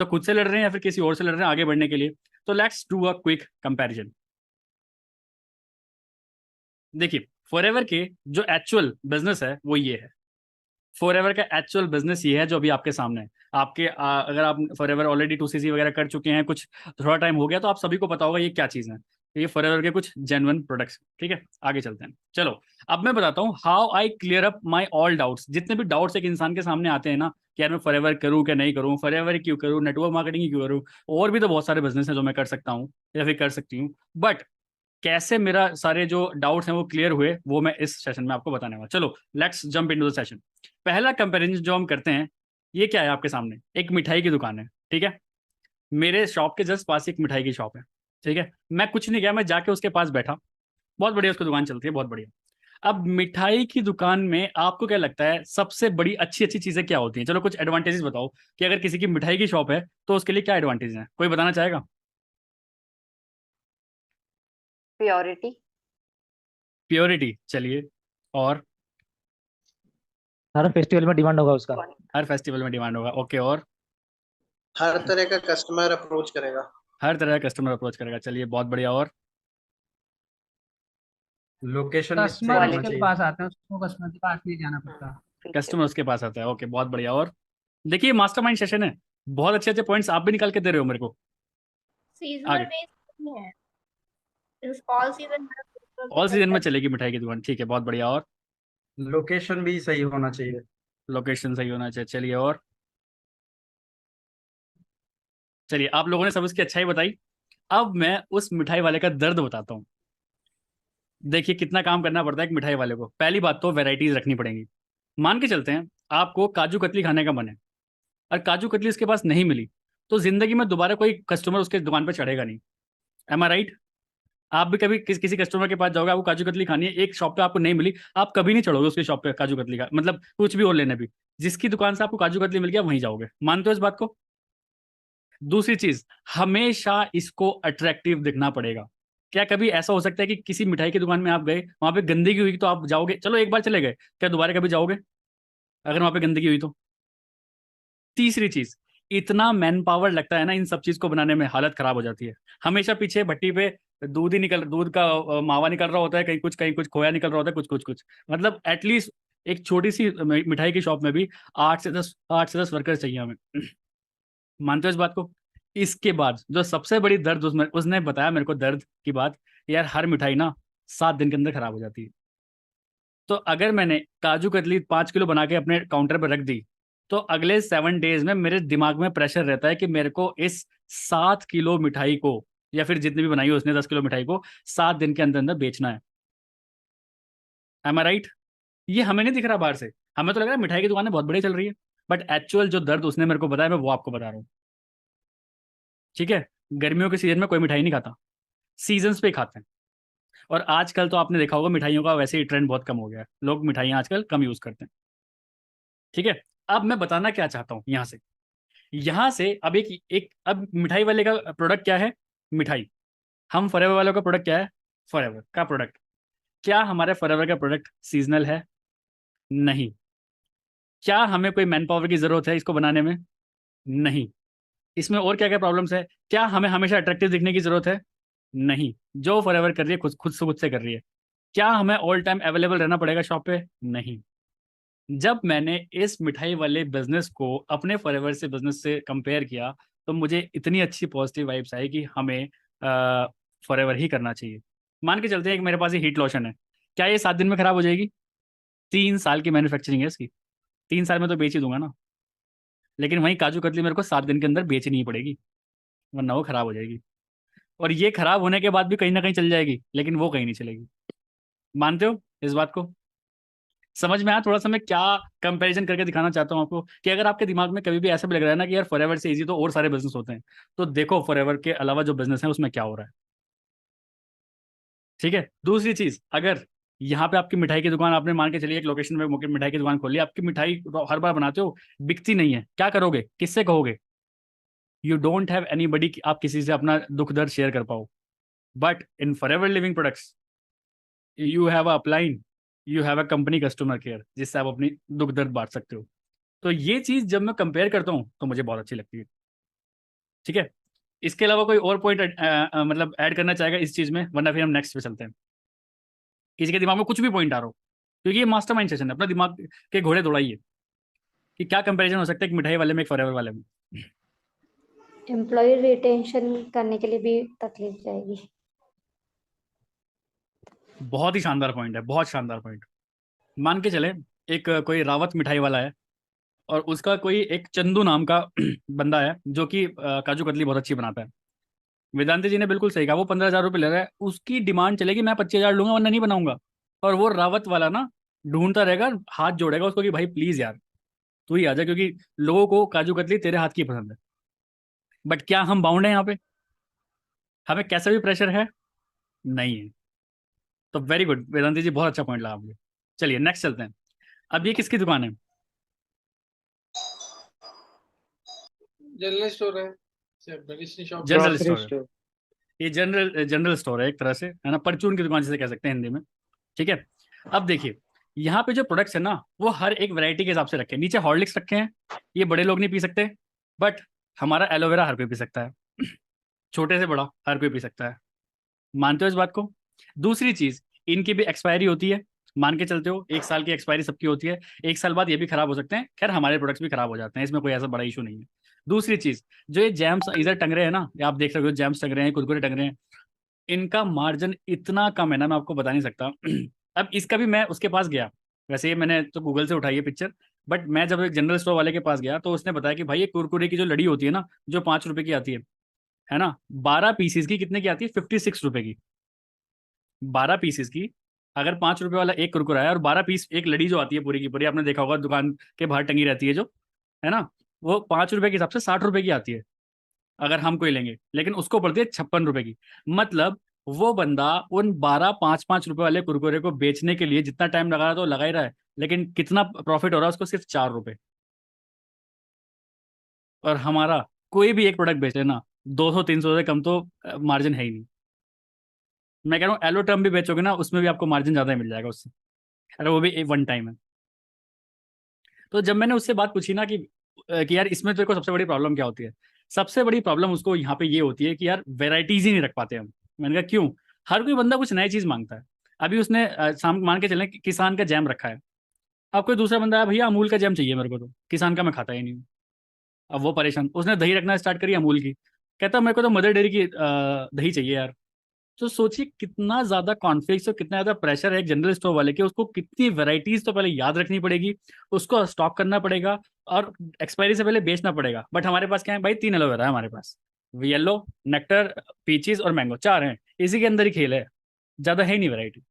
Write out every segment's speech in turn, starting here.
तो खुद से लड़ रहे हैं या फिर किसी और से लड़ रहे हैं आगे बढ़ने के लिए? तो let's do a quick comparison. देखिए, फॉरएवर के जो एक्चुअल बिजनेस है वो ये है। फॉरएवर का एक्चुअल बिजनेस ये है जो अभी आपके सामने है। अगर आप फॉरएवर ऑलरेडी 2CC वगैरह कर चुके हैं, कुछ थोड़ा टाइम हो गया, तो आप सभी को पता होगा ये क्या चीज़ है। ये फॉरएवर के कुछ जेन्युइन प्रोडक्ट्स। ठीक है, आगे चलते हैं। चलो, अब मैं बताता हूँ how I clear up my all doubts. जितने भी डाउट्स एक इंसान के सामने आते हैं ना, कि यार मैं फॉरएवर करूँ क्या नहीं करूँ, फॉरएवर क्यों करूँ, नेटवर्क मार्केटिंग क्यों करूँ, और भी तो बहुत सारे बिजनेस हैं जो मैं कर सकता हूँ या फिर कर सकती हूँ। बट कैसे मेरा सारे जो डाउट्स हैं वो क्लियर हुए, वो मैं इस सेशन में आपको बताने वाला। चलो, let's jump into the session. पहला कंपैरिजन जो हम करते हैं, ये क्या है आपके सामने? एक मिठाई की दुकान है, ठीक है। मेरे शॉप के जस्ट पास एक मिठाई की शॉप है, ठीक है। मैं कुछ नहीं किया, मैं जाके उसके पास बैठा। बहुत बढ़िया उसकी दुकान चलती है, बहुत बढ़िया। अब मिठाई की दुकान में आपको क्या लगता है सबसे बड़ी अच्छी अच्छी चीजें क्या होती हैं? चलो कुछ एडवांटेजेस बताओ कि अगर किसी की मिठाई की शॉप है तो उसके लिए क्या एडवांटेज है, कोई बताना चाहेगा? प्योरिटी। प्योरिटी, चलिए। और? हर फेस्टिवल में डिमांड होगा उसका। हर फेस्टिवल में डिमांड होगा, ओके। और? हर तरह का कस्टमर अप्रोच करेगा। हर तरह का कस्टमर अप्रोच करेगा, चलिए बहुत बढ़िया। और? लोकेशन भी सही कस्टमर होना उसके चाहिए। पास आते हैं, उसको कस्टमर के पास नहीं जाना पड़ता। कस्टमर उसके पास आता है, ओके, बहुत बढ़िया। और देखिए, मास्टरमाइंड सेशन है, बहुत अच्छे अच्छे पॉइंट्स आप भी निकाल के दे रहे हो मेरे को। सीजनल आगे। बेस्ड नहीं है, ऑल सीजन ऑल सीजन में चलेगी मिठाई की दुकान, ठीक है, बहुत बढ़िया। और? लोकेशन भी सही होना चाहिए। लोकेशन सही होना चाहिए, चलिए। और? चलिए, आप लोगों ने सब उसकी अच्छाई बताई। अब मैं उस मिठाई वाले का दर्द बताता हूँ। देखिए कितना काम करना पड़ता है एक मिठाई वाले को। पहली बात तो वैरायटीज रखनी पड़ेंगी। मान के चलते हैं आपको काजू कतली खाने का मन है, और काजू कतली उसके पास नहीं मिली, तो जिंदगी में दोबारा कोई कस्टमर उसके दुकान पर चढ़ेगा नहीं। एम आई राइट? आप भी कभी किसी कस्टमर के पास जाओगे, आपको काजू कतली खानी है, एक शॉप पे आपको नहीं मिली, आप कभी नहीं चढ़ोगे उसके शॉप पे काजू कतली का, मतलब कुछ भी और लेने भी। जिसकी दुकान से आपको काजू कतली मिल गया वहीं जाओगे। मानते हो इस बात को? दूसरी चीज, हमेशा इसको अट्रैक्टिव दिखना पड़ेगा। क्या कभी ऐसा हो सकता है कि किसी मिठाई की दुकान में आप गए, वहां पे गंदगी हुई तो आप जाओगे? चलो एक बार चले गए, क्या दोबारा कभी जाओगे अगर वहां पे गंदगी हुई तो? तीसरी चीज, इतना मैन पावर लगता है ना इन सब चीज को बनाने में, हालत खराब हो जाती है। हमेशा पीछे भट्टी पे दूध का मावा निकल रहा होता है, कहीं कुछ खोया निकल रहा होता है, कुछ मतलब एटलीस्ट एक छोटी सी मिठाई की शॉप में भी 8 से 10 वर्कर चाहिए हमें। मानते हो इस बात को? इसके बाद जो सबसे बड़ी दर्द उसने बताया मेरे को दर्द की बात, यार हर मिठाई ना 7 दिन के अंदर खराब हो जाती है। तो अगर मैंने काजू कतली 5 किलो बना के अपने काउंटर पर रख दी, तो अगले 7 डेज में मेरे दिमाग में प्रेशर रहता है कि मेरे को इस 7 किलो मिठाई को, या फिर जितनी भी बनाई हो उसने 10 किलो मिठाई को, 7 दिन के अंदर अंदर बेचना है। एम आई राइट? ये हमें नहीं दिख रहा बाहर से, हमें तो लग रहा है मिठाई की दुकानें बहुत बढ़िया चल रही है, बट एक्चुअल जो दर्द उसने मेरे को बताया मैं वो आपको बता रहा हूँ। ठीक है, गर्मियों के सीजन में कोई मिठाई नहीं खाता, सीजन्स पे ही खाते हैं। और आजकल तो आपने देखा होगा मिठाइयों का वैसे ही ट्रेंड बहुत कम हो गया है, लोग मिठाइयाँ आजकल कम यूज करते हैं। ठीक है, अब मैं बताना क्या चाहता हूँ यहाँ से अब अब मिठाई वाले का प्रोडक्ट क्या है? मिठाई। हम फॉरएवर वालों का प्रोडक्ट क्या है? फॉरएवर का प्रोडक्ट। क्या हमारे फॉरएवर का प्रोडक्ट सीजनल है? नहीं। क्या हमें कोई मैन पावर की जरूरत है इसको बनाने में? नहीं। इसमें और क्या क्या प्रॉब्लम्स है? क्या हमें हमेशा अट्रैक्टिव दिखने की जरूरत है? नहीं। जो फॉरएवर कर रही है खुद से कर रही है। क्या हमें ऑल टाइम अवेलेबल रहना पड़ेगा शॉप पे? नहीं। जब मैंने इस मिठाई वाले बिजनेस को अपने फॉरएवर से बिजनेस से कंपेयर किया, तो मुझे इतनी अच्छी पॉजिटिव वाइब्स आई कि हमें फॉरएवर ही करना चाहिए। मान के चलते हैं कि मेरे पास ये हीट लोशन है, क्या ये 7 दिन में खराब हो जाएगी? 3 साल की मैन्युफैक्चरिंग है इसकी, 3 साल में तो बेच ही दूंगा ना। लेकिन वहीं काजू कतली मेरे को 7 दिन के अंदर बेचनी ही पड़ेगी, वरना वो खराब हो जाएगी। और ये खराब होने के बाद भी कहीं ना कहीं चल जाएगी, लेकिन वो कहीं नहीं चलेगी। मानते हो इस बात को? समझ में आया थोड़ा सा मैं क्या कंपैरिजन करके दिखाना चाहता हूँ आपको? कि अगर आपके दिमाग में कभी भी ऐसा भी लग रहा है ना कि यार फॉरएवर से इजी तो और सारे बिजनेस होते हैं, तो देखो फॉरएवर के अलावा जो बिजनेस है उसमें क्या हो रहा है। ठीक है, दूसरी चीज, अगर यहाँ पे आपकी मिठाई की दुकान, आपने मान के चलिए एक लोकेशन में मिठाई की दुकान खोली, आपकी मिठाई हर बार बनाते हो, बिकती नहीं है, क्या करोगे, किससे कहोगे? यू डोंट हैव एनीबडी आप किसी से अपना दुख दर्द शेयर कर पाओ। But in forever living products you have a upline, you have a company customer care, जिससे आप अपनी दुख दर्द बांट सकते हो। तो ये चीज जब मैं कंपेयर करता हूँ तो मुझे बहुत अच्छी लगती है। ठीक है, इसके अलावा कोई और पॉइंट मतलब ऐड करना चाहेगा इस चीज में, वरना फिर हम नेक्स्ट पे चलते हैं। किसी के दिमाग में कुछ भी पॉइंट आ रहा हो, क्योंकि ये मास्टरमाइंड सेशन है, अपना दिमाग के घोड़े दौड़ाइए कि क्या कंपैरिजन हो सकता है एक मिठाई वाले में एक फॉरएवर वाले में। एम्प्लॉय रिटेंशन करने के लिए भी तकलीफ जाएगी। बहुत ही शानदार पॉइंट है, बहुत शानदार पॉइंट। मान के चले एक कोई रावत मिठाई वाला है, और उसका कोई एक चंदू नाम का बंदा है जो कि काजू कतली बहुत अच्छी बनाता है। वेदांति जी ने बिल्कुल सही कहा, वो 15,000 रुपये ले रहा है, उसकी डिमांड चलेगी मैं 25,000 लूंगा वरना नहीं बनाऊंगा। और वो रावत वाला ना ढूंढता रहेगा, हाथ जोड़ेगा उसको कि भाई प्लीज यार तू ही आ जा, क्योंकि लोगों को काजू कतली तेरे हाथ की पसंद है। बट क्या हम बाउंड है यहाँ पे? हमें कैसा भी प्रेशर है नहीं है। तो वेरी गुड वेदांति जी, बहुत अच्छा पॉइंट लगा आपने। चलिए नेक्स्ट चलते हैं। अब ये किसकी दुकान है? जनरल स्टोर है, medicine shop. General grocery store है। स्टोर। ये जनरल जनरल स्टोर है एक तरह से, है ना, परचून की दुकान जिसे कह सकते हैं हिंदी में। ठीक है, अब देखिए यहाँ पे जो प्रोडक्ट्स है ना वो हर एक वैरायटी के हिसाब से रखे हैं। नीचे हॉर्लिक्स रखे हैं, ये बड़े लोग नहीं पी सकते, बट हमारा एलोवेरा हर कोई पी सकता है। छोटे से बड़ा हर कोई पी सकता है। मानते हो इस बात को? दूसरी चीज, इनकी भी एक्सपायरी होती है, मान के चलते हो 1 साल की एक्सपायरी सबकी होती है। 1 साल बाद ये भी खराब हो सकते हैं, खैर हमारे प्रोडक्ट्स भी खराब हो जाते हैं, इसमें कोई ऐसा बड़ा इशू नहीं है। दूसरी चीज, जो ये जैम्स इधर टंग रहे हैं ना, ये आप देख रहे हो जैम्स टंग रहे हैं, कुरकुरे टंग रहे हैं, इनका मार्जिन इतना कम है ना, मैं आपको बता नहीं सकता। अब इसका भी मैं उसके पास गया, वैसे ये मैंने तो गूगल से उठाई है पिक्चर, बट मैं जब एक जनरल स्टोर वाले के पास गया तो उसने बताया कि भाई ये कुरकुरे की जो लड़ी होती है ना, जो 5 रुपए की आती है ना, 12 पीसीज की कितने की आती है? 56 रुपए की। 12 पीसीज की, अगर 5 रुपए वाला एक कुरकुरा है और 12 पीस एक लड़ी जो आती है पूरी की पूरी, आपने देखा होगा दुकान के बाहर टंगी रहती है जो, है ना, वो 5 रुपए के हिसाब से 60 रुपए की आती है अगर हम कोई लेंगे, लेकिन उसको पड़ती है 56 रुपए की। मतलब वो बंदा उन 12 5 5 रुपए वाले कुरकुरे को बेचने के लिए जितना टाइम लगा रहा है तो लगा ही रहा है, लेकिन कितना प्रॉफिट हो रहा है उसको? सिर्फ 4 रुपए। और हमारा कोई भी एक प्रोडक्ट बेच लेना, 200 300 से कम तो मार्जिन है ही नहीं। मैं कह रहा हूँ एलो टर्म भी बेचोगे ना, उसमें भी आपको मार्जिन ज्यादा ही मिल जाएगा उससे, अरे वो भी 1 टाइम है। तो जब मैंने उससे बात पूछी ना कि यार इसमें तेरे को सबसे बड़ी प्रॉब्लम क्या होती है, सबसे बड़ी प्रॉब्लम उसको यहाँ पे ये होती है कि यार वेराइटीज ही नहीं रख पाते हम। मैंने कहा क्यों? हर कोई बंदा कुछ नई चीज मांगता है। अभी उसने मान के चलें कि किसान का जैम रखा है, अब कोई दूसरा बंदा है भैया अमूल का जैम चाहिए मेरे को, तो किसान का मैं खाता ही नहीं हूँ। अब वो परेशान, उसने दही रखना स्टार्ट करी अमूल की, कहता मेरे को तो मदर डेयरी की दही चाहिए यार। तो सोचिए कितना ज्यादा कॉन्फ्लिक्ट और कितना ज्यादा प्रेशर है एक जनरल स्टोर वाले के, उसको कितनी वैरायटीज तो पहले याद रखनी पड़ेगी, उसको स्टॉक करना पड़ेगा और एक्सपायरी से पहले बेचना पड़ेगा। बट हमारे पास क्या है भाई? 3 एलोवेरा है हमारे पास, येलो, नेक्टर, पीचीज और मैंगो, 4 हैं, इसी के अंदर ही खेल है, ज्यादा है ही नहीं वैरायटी।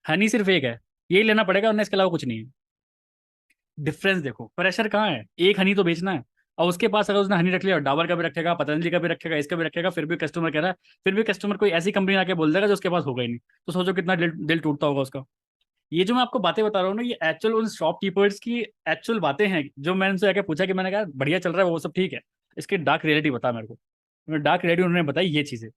हनी सिर्फ एक है, यही लेना पड़ेगा वरना इसके अलावा कुछ नहीं है। डिफरेंस देखो, प्रेशर कहाँ है? एक हनी तो बेचना है, और उसके पास अगर उसने हनी रख लिया और डाबर का भी रखेगा, पतंजलि का भी रखेगा, इसका भी रखेगा, फिर भी कस्टमर कह रहा है, फिर भी कस्टमर कोई ऐसी कंपनी आके बोल देगा जो उसके पास होगा ही नहीं, तो सोचो कितना दिल टूटता होगा उसका। ये जो मैं आपको बातें बता रहा हूँ ना, ये एक्चुअल उन शॉपकीपर्स की एक्चुअल बातें हैं, जो मैंने उनसे आके पूछा कि मैंने कहा बढ़िया चल रहा है वो सब ठीक है, इसकी डार्क रियलिटी बता मेरे को। डार्क रियलिटी उन्होंने बताई ये चीज़ें।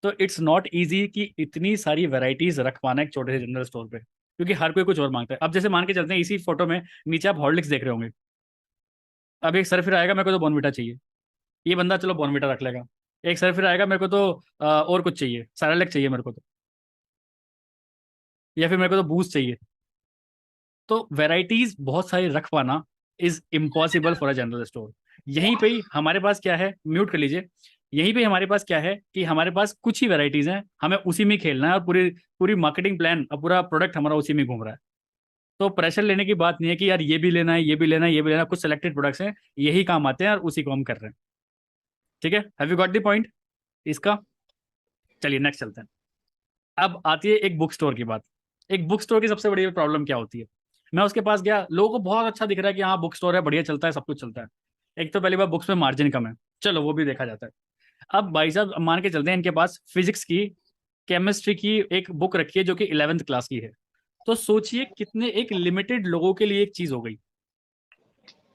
तो इट्स नॉट ईजी कि इतनी सारी वैरायटीज रख पाना एक छोटे से जनरल स्टोर पे, क्योंकि हर कोई कुछ और मांगता है। अब जैसे मान के चलते हैं इसी फोटो में नीचे आप हॉर्लिक्स देख रहे होंगे, अब एक सर्फिर आएगा मेरे को तो बॉर्नविटा चाहिए, ये बंदा चलो बॉर्नविटा रख लेगा। एक सर्फिर आएगा मेरे को तो और कुछ चाहिए, सैरेलैक चाहिए मेरे को तो, या फिर मेरे को तो बूस्ट चाहिए। तो वैरायटीज बहुत सारी रख पाना is impossible for a general store. यहीं पे ही हमारे पास क्या है, म्यूट कर लीजिए, यहीं पे हमारे पास क्या है कि हमारे पास कुछ ही वैरायटीज हैं, हमें उसी में खेलना है, और पूरी पूरी मार्केटिंग प्लान और पूरा प्रोडक्ट हमारा उसी में घूम रहा है। तो प्रेशर लेने की बात नहीं है कि यार ये भी लेना है, ये भी लेना है, ये भी लेना है, कुछ सिलेक्टेड प्रोडक्ट्स हैं यही काम आते हैं और उसी को हम कर रहे हैं। ठीक है, have you got the point इसका? चलिए नेक्स्ट चलते हैं। अब आती है एक बुक स्टोर की बात। एक बुक स्टोर की सबसे बड़ी प्रॉब्लम क्या होती है? मैं उसके पास गया, लोगों को बहुत अच्छा दिख रहा है कि हाँ बुक स्टोर है, बढ़िया चलता है, सब कुछ चलता है। एक तो पहली बार बुक्स में मार्जिन कम है, चलो वो भी देखा जाता है। अब भाई साहब मान के चलते हैं इनके पास फिजिक्स की, केमिस्ट्री की एक बुक रखी है जो कि 11th क्लास की है। तो सोचिए कितने एक लिमिटेड लोगों के लिए एक चीज हो गई।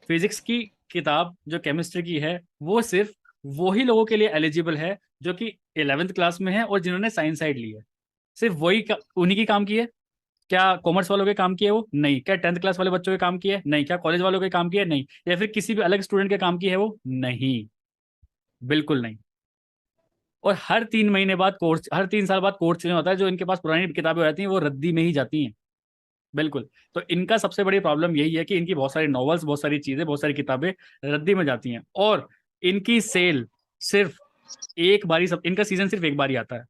फिजिक्स की किताब जो केमिस्ट्री की है वो सिर्फ वही लोगों के लिए एलिजिबल है जो कि 11th क्लास में है और जिन्होंने साइंस साइड ली है। सिर्फ वही उन्हीं की काम की है। क्या कॉमर्स वालों के काम की है वो? नहीं। क्या 10th क्लास वाले बच्चों के काम की है? नहीं। क्या कॉलेज वालों के काम की है? नहीं। या फिर किसी भी अलग स्टूडेंट के काम की है वो? नहीं। बिल्कुल नहीं। और हर 3 महीने बाद कोर्स, हर 3 साल बाद कोर्स चेंज होता है। जो इनके पास पुरानी किताबें रहती हैं वो रद्दी में ही जाती हैं। बिल्कुल। तो इनका सबसे बड़ी प्रॉब्लम यही है कि इनकी बहुत सारी नॉवेल्स, बहुत सारी चीजें, बहुत सारी किताबें रद्दी में जाती हैं। और इनकी सेल सिर्फ एक बारी, सब इनका सीजन सिर्फ एक बार ही आता है।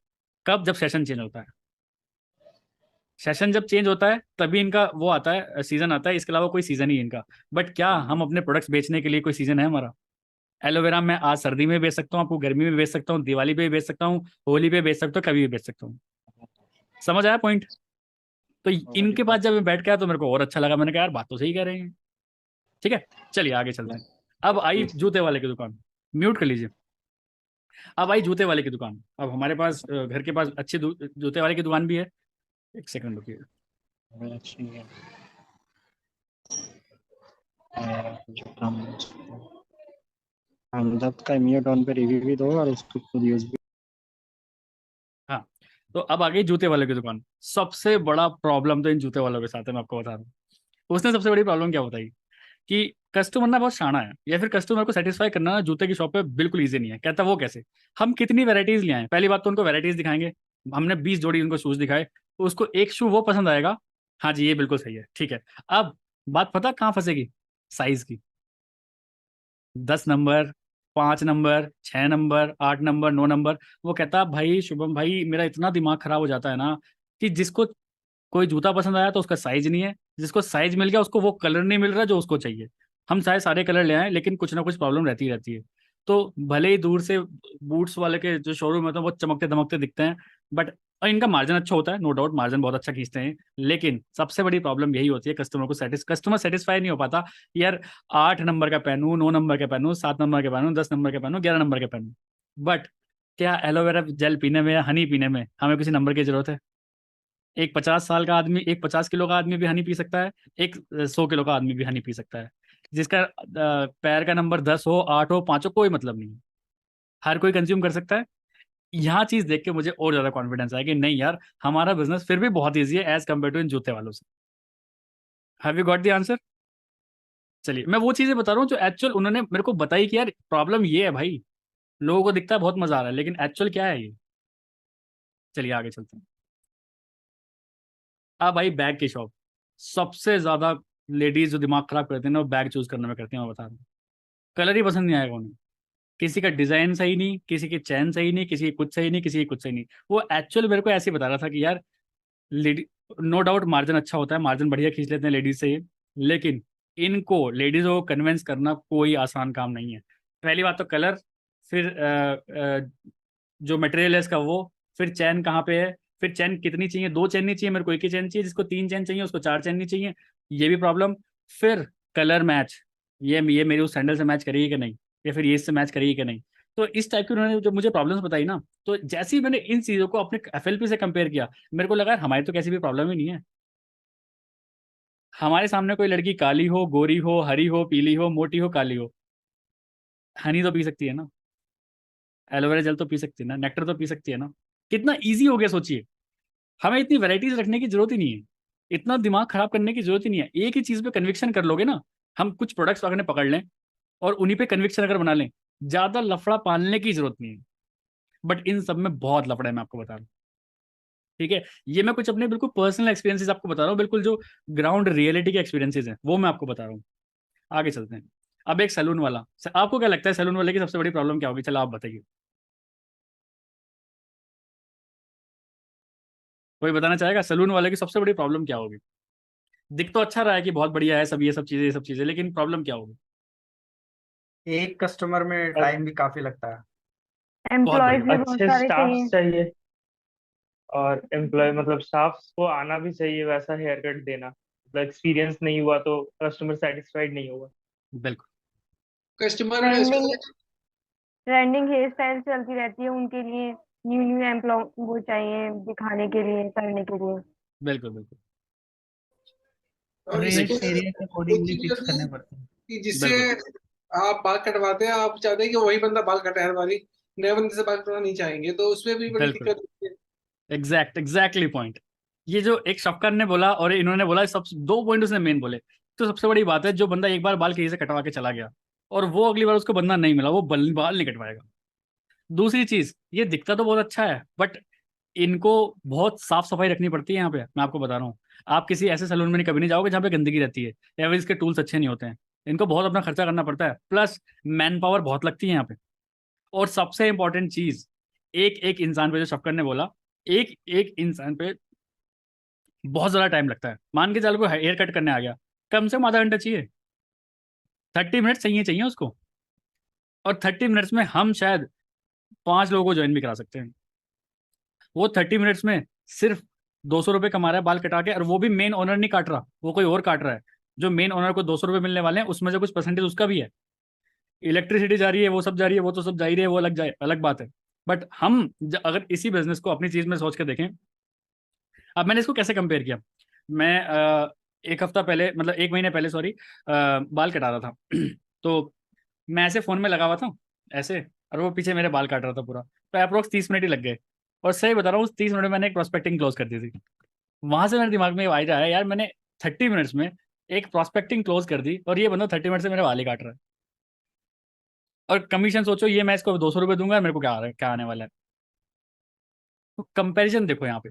कब? जब सेशन चेंज होता है। सेशन जब चेंज होता है तभी इनका वो आता है, सीजन आता है। इसके अलावा कोई सीजन ही है इनका। बट क्या हम अपने प्रोडक्ट्स बेचने के लिए कोई सीजन है हमारा? एलोवेरा मैं आज सर्दी में बेच सकता हूँ, आपको गर्मी में बेच सकता हूँ, दिवाली पे भी बेच सकता हूँ, होली पे बेच सकता हूँ, कभी भी बेच सकता हूँ। समझ आया पॉइंट? तो इनके पास जब मैं बैठ के आया तो मेरे को और अच्छा लगा। मैंने कहा यार बात तो सही कह रहे हैं। ठीक है, चलिए आगे चलते हैं। अब आई जूते वाले की दुकान। म्यूट कर लीजिए। अब आई जूते वाले की दुकान। अब हमारे पास घर के पास अच्छी जूते वाले की दुकान भी है। एक सेकंड रुकिए। अच्छी है। जो काम हमदर्द का इम्यूटोन पे रिव्यू भी दो और उसको खुद यूज भी। हाँ, तो अब आ गई जूते वाले की दुकान। सबसे बड़ा प्रॉब्लम तो इन जूते वालों के साथ है, मैं आपको बता रहा हूँ। उसने सबसे बड़ी प्रॉब्लम क्या बताई कि कस्टमर ना बहुत शाना है, या फिर कस्टमर को सेटिस्फाई करना ना जूते की शॉप पे बिल्कुल ईजी नहीं है। कहता वो कैसे? हम कितनी वैरायटीज ले आए। पहली बात तो उनको वैरायटीज दिखाएंगे। हमने 20 जोड़ी उनको शूज दिखाए, तो उसको एक शू वो पसंद आएगा, हाँ जी ये बिल्कुल सही है, ठीक है। अब बात पता कहाँ फंसेगी? साइज की। 10 number, 5 number, 6 number, 8 number, 9 number. वो कहता भाई शुभम भाई मेरा इतना दिमाग खराब हो जाता है ना कि जिसको कोई जूता पसंद आया तो उसका साइज नहीं है, जिसको साइज मिल गया उसको वो कलर नहीं मिल रहा जो उसको चाहिए। हम चाहे सारे कलर ले आए लेकिन कुछ ना कुछ प्रॉब्लम रहती ही रहती है। तो भले ही दूर से बूट्स वाले के जो शोरूम है तो वो चमकते धमकते दिखते हैं, बट और इनका मार्जिन अच्छा होता है, नो डाउट मार्जिन बहुत अच्छा खींचते हैं। लेकिन सबसे बड़ी प्रॉब्लम यही होती है कस्टमर को कस्टमर सेटिस्फाई नहीं हो पाता। यार 8 नंबर का पहनूं, 9 नंबर का पहनूं, 7 नंबर का पहनूं, 10 नंबर का पहनूं, 11 नंबर का पहनूं। बट क्या एलोवेरा जेल पीने में या हनी पीने में हमें किसी नंबर की जरूरत है? एक 50 साल का आदमी, एक 50 किलो का आदमी भी हनी पी सकता है, एक 100 किलो का आदमी भी हनी पी सकता है। जिसका पैर का नंबर 10 हो, 8 हो, 5 हो, कोई मतलब नहीं है। हर कोई कंज्यूम कर सकता है। यहाँ चीज देख के मुझे और ज्यादा कॉन्फिडेंस आया कि नहीं यार, हमारा बिजनेस फिर भी बहुत ईजी है एज कम्पेयर टू इन जूते वालों से। Have you got the answer? चलिए मैं वो चीजें बता रहा हूँ जो एक्चुअल उन्होंने मेरे को बताई कि यार प्रॉब्लम ये है भाई। लोगों को दिखता है बहुत मजा आ रहा है, लेकिन एक्चुअल क्या है ये। चलिए आगे चलते हैं। अब भाई बैग की शॉप। सबसे ज्यादा लेडीज जो दिमाग खराब करते हैं ना वो बैग चूज करने में करती हैं, मैं बता रहा हूँ। कलर ही पसंद नहीं आएगा उन्हें, किसी का डिजाइन सही नहीं, किसी की चैन सही नहीं, किसी की कुछ सही नहीं, किसी की कुछ सही नहीं। वो एक्चुअल मेरे को ऐसे ही बता रहा था कि यार लेडी, नो डाउट मार्जिन अच्छा होता है, मार्जिन बढ़िया खींच लेते हैं लेडीज से ये। लेकिन इनको लेडीजों को कन्विंस करना कोई आसान काम नहीं है। पहली बात तो कलर, फिर जो मटेरियल है इसका वो, फिर चैन कहाँ पे है, फिर चैन कितनी चाहिए, 2 चैन नहीं चाहिए मेरे को, एक ही चैन चाहिए। जिसको 3 चैन चाहिए उसको 4 चैन नहीं चाहिए, ये भी प्रॉब्लम। फिर कलर मैच, ये मेरी उस सैंडल से मैच करेगी कि नहीं, या फिर ये इससे मैच करेगी कि नहीं। तो इस टाइप की उन्होंने जो मुझे प्रॉब्लम्स बताई ना, तो जैसे ही मैंने इन चीज़ों को अपने एफएलपी से कंपेयर किया, मेरे को लगा यार हमारी तो कैसी भी प्रॉब्लम ही नहीं है। हमारे सामने कोई लड़की काली हो, गोरी हो, हरी हो, पीली हो, मोटी हो, काली हो, हनी तो पी सकती है ना, एलोवेरा जेल तो पी सकती है ना, नेक्टर तो पी सकती है ना। कितना ईजी हो गया सोचिए। हमें इतनी वैरायटीज रखने की जरूरत ही नहीं है, इतना दिमाग खराब करने की जरूरत ही नहीं है। एक ही चीज पे कन्विक्शन कर लोगे ना, हम कुछ प्रोडक्ट्स वगैरह पकड़ लें और उन्हीं पे कन्विक्शन अगर बना लें, ज्यादा लफड़ा पालने की जरूरत नहीं है। बट इन सब में बहुत लफड़ा है, मैं आपको बता रहा हूँ। ठीक है, ये मैं कुछ अपने बिल्कुल पर्सनल एक्सपीरियंसेस आपको बता रहा हूँ, बिल्कुल जो ग्राउंड रियलिटी के एक्सपीरियंसेस हैं वो मैं आपको बता रहा हूँ। आगे चलते हैं। अब एक सैलून वाला, आपको क्या लगता है सैलून वाले की सबसे बड़ी प्रॉब्लम क्या होगी? चलो आप बताइए, कोई बताना चाहेगा सैलून वाले की सबसे बड़ी प्रॉब्लम क्या होगी? दिख तो अच्छा रहा है कि बहुत बढ़िया है सब, ये सब चीजें, लेकिन प्रॉब्लम क्या होगी? एक कस्टमर में टाइम भी काफी लगता है। बहुत एम्प्लॉयज बढ़िया। भी बहुत अच्छे सारे स्टाफ चाहिए। चाहिए, और एम्प्लॉय मतलब स्टाफ को आना भी चाहिए वैसा हेयर कट देना। मतलब एक्सपीरियंस नहीं हुआ तो कस्टमर सेटिस्फाइड नहीं होगा। बिल्कुल। Customer trending trending hair style चलती रहती है उनके लिए। न्यू न्यू एम्प्लॉय वो चाहिए दिखाने के लिए, करने के लिए। बिल्कुल बिल्कुल और इसको रेट्स एरिया के एक अकॉर्डिंगली चीज फिक्स होती है करने पड़ते हैं। कि जिससे बिल्कुल आप बाल कटवाते हैं, आप चाहते हैं कि वही बंदा बाल कटाए, हर बारी नए बंदे से बाल कटवाना नहीं चाहेंगे, तो उसमें भी बड़ी बिल्कुल दिक्कत होती है। Exactly point. ये जो एक शफकर ने बोला और इन्होंने बोला, सब 2 पॉइंट उसने मेन बोले। तो सबसे बड़ी बात है, जो बंदा एक बार बाल किसी से कटवा के चला गया और वो अगली बार उसको बंदा नहीं मिला, वो बाल नहीं कटवाएगा। दूसरी चीज, ये दिखता तो बहुत अच्छा है बट इनको बहुत साफ सफाई रखनी पड़ती है यहाँ पे, मैं आपको बता रहा हूँ। आप किसी ऐसे सैलून में कभी नहीं जाओगे जहाँ पे गंदगी रहती है या फिर इसके टूल्स अच्छे नहीं होते हैं। इनको बहुत अपना खर्चा करना पड़ता है, प्लस मैन पावर बहुत लगती है यहाँ पे। और सबसे इंपॉर्टेंट चीज, एक एक इंसान पे, जो शफकत ने बोला, एक एक इंसान पे बहुत ज्यादा टाइम लगता है। मान के चल कोई हेयर कट करने आ गया, कम से कम आधा घंटा चाहिए, 30 मिनट चाहिए चाहिए उसको। और 30 मिनट्स में हम शायद 5 लोगों को ज्वाइन भी करा सकते हैं। वो 30 मिनट्स में सिर्फ 200 रुपये कमा रहा है बाल कटा के, और वो भी मेन ओनर नहीं काट रहा, वो कोई और काट रहा है। जो मेन ओनर को 200 रुपये मिलने वाले हैं उसमें से कुछ परसेंटेज उसका भी है। इलेक्ट्रिसिटी जा रही है, वो सब जा रही है, वो तो सब जा ही रही है, वो अलग जाए, अलग बात है। बट हम अगर इसी बिजनेस को अपनी चीज में सोच के देखें, अब मैंने इसको कैसे कंपेयर किया। मैं एक हफ्ता पहले, मतलब 1 महीने पहले, सॉरी, बाल कटा रहा था तो मैं ऐसे फोन में लगा हुआ था ऐसे, और वो पीछे मेरे बाल काट रहा था पूरा। तो अप्रोक्स 30 मिनट ही लग गए। और सही बता रहा हूँ, उस 30 मिनट में मैंने एक प्रोस्पेक्टिंग क्लोज कर दी थी। वहां से मेरे दिमाग में ये आ रहा है, यार मैंने 30 मिनट्स में एक प्रोस्पेक्टिंग क्लोज कर दी, और ये बंदा 30 मिनट से मेरे बाल ही काट रहा है। और कमीशन सोचो, ये मैं इसको 200 रुपये दूंगा, मेरे को क्या आ रहा है, क्या आने वाला है। तो कंपेरिजन देखो यहाँ पे।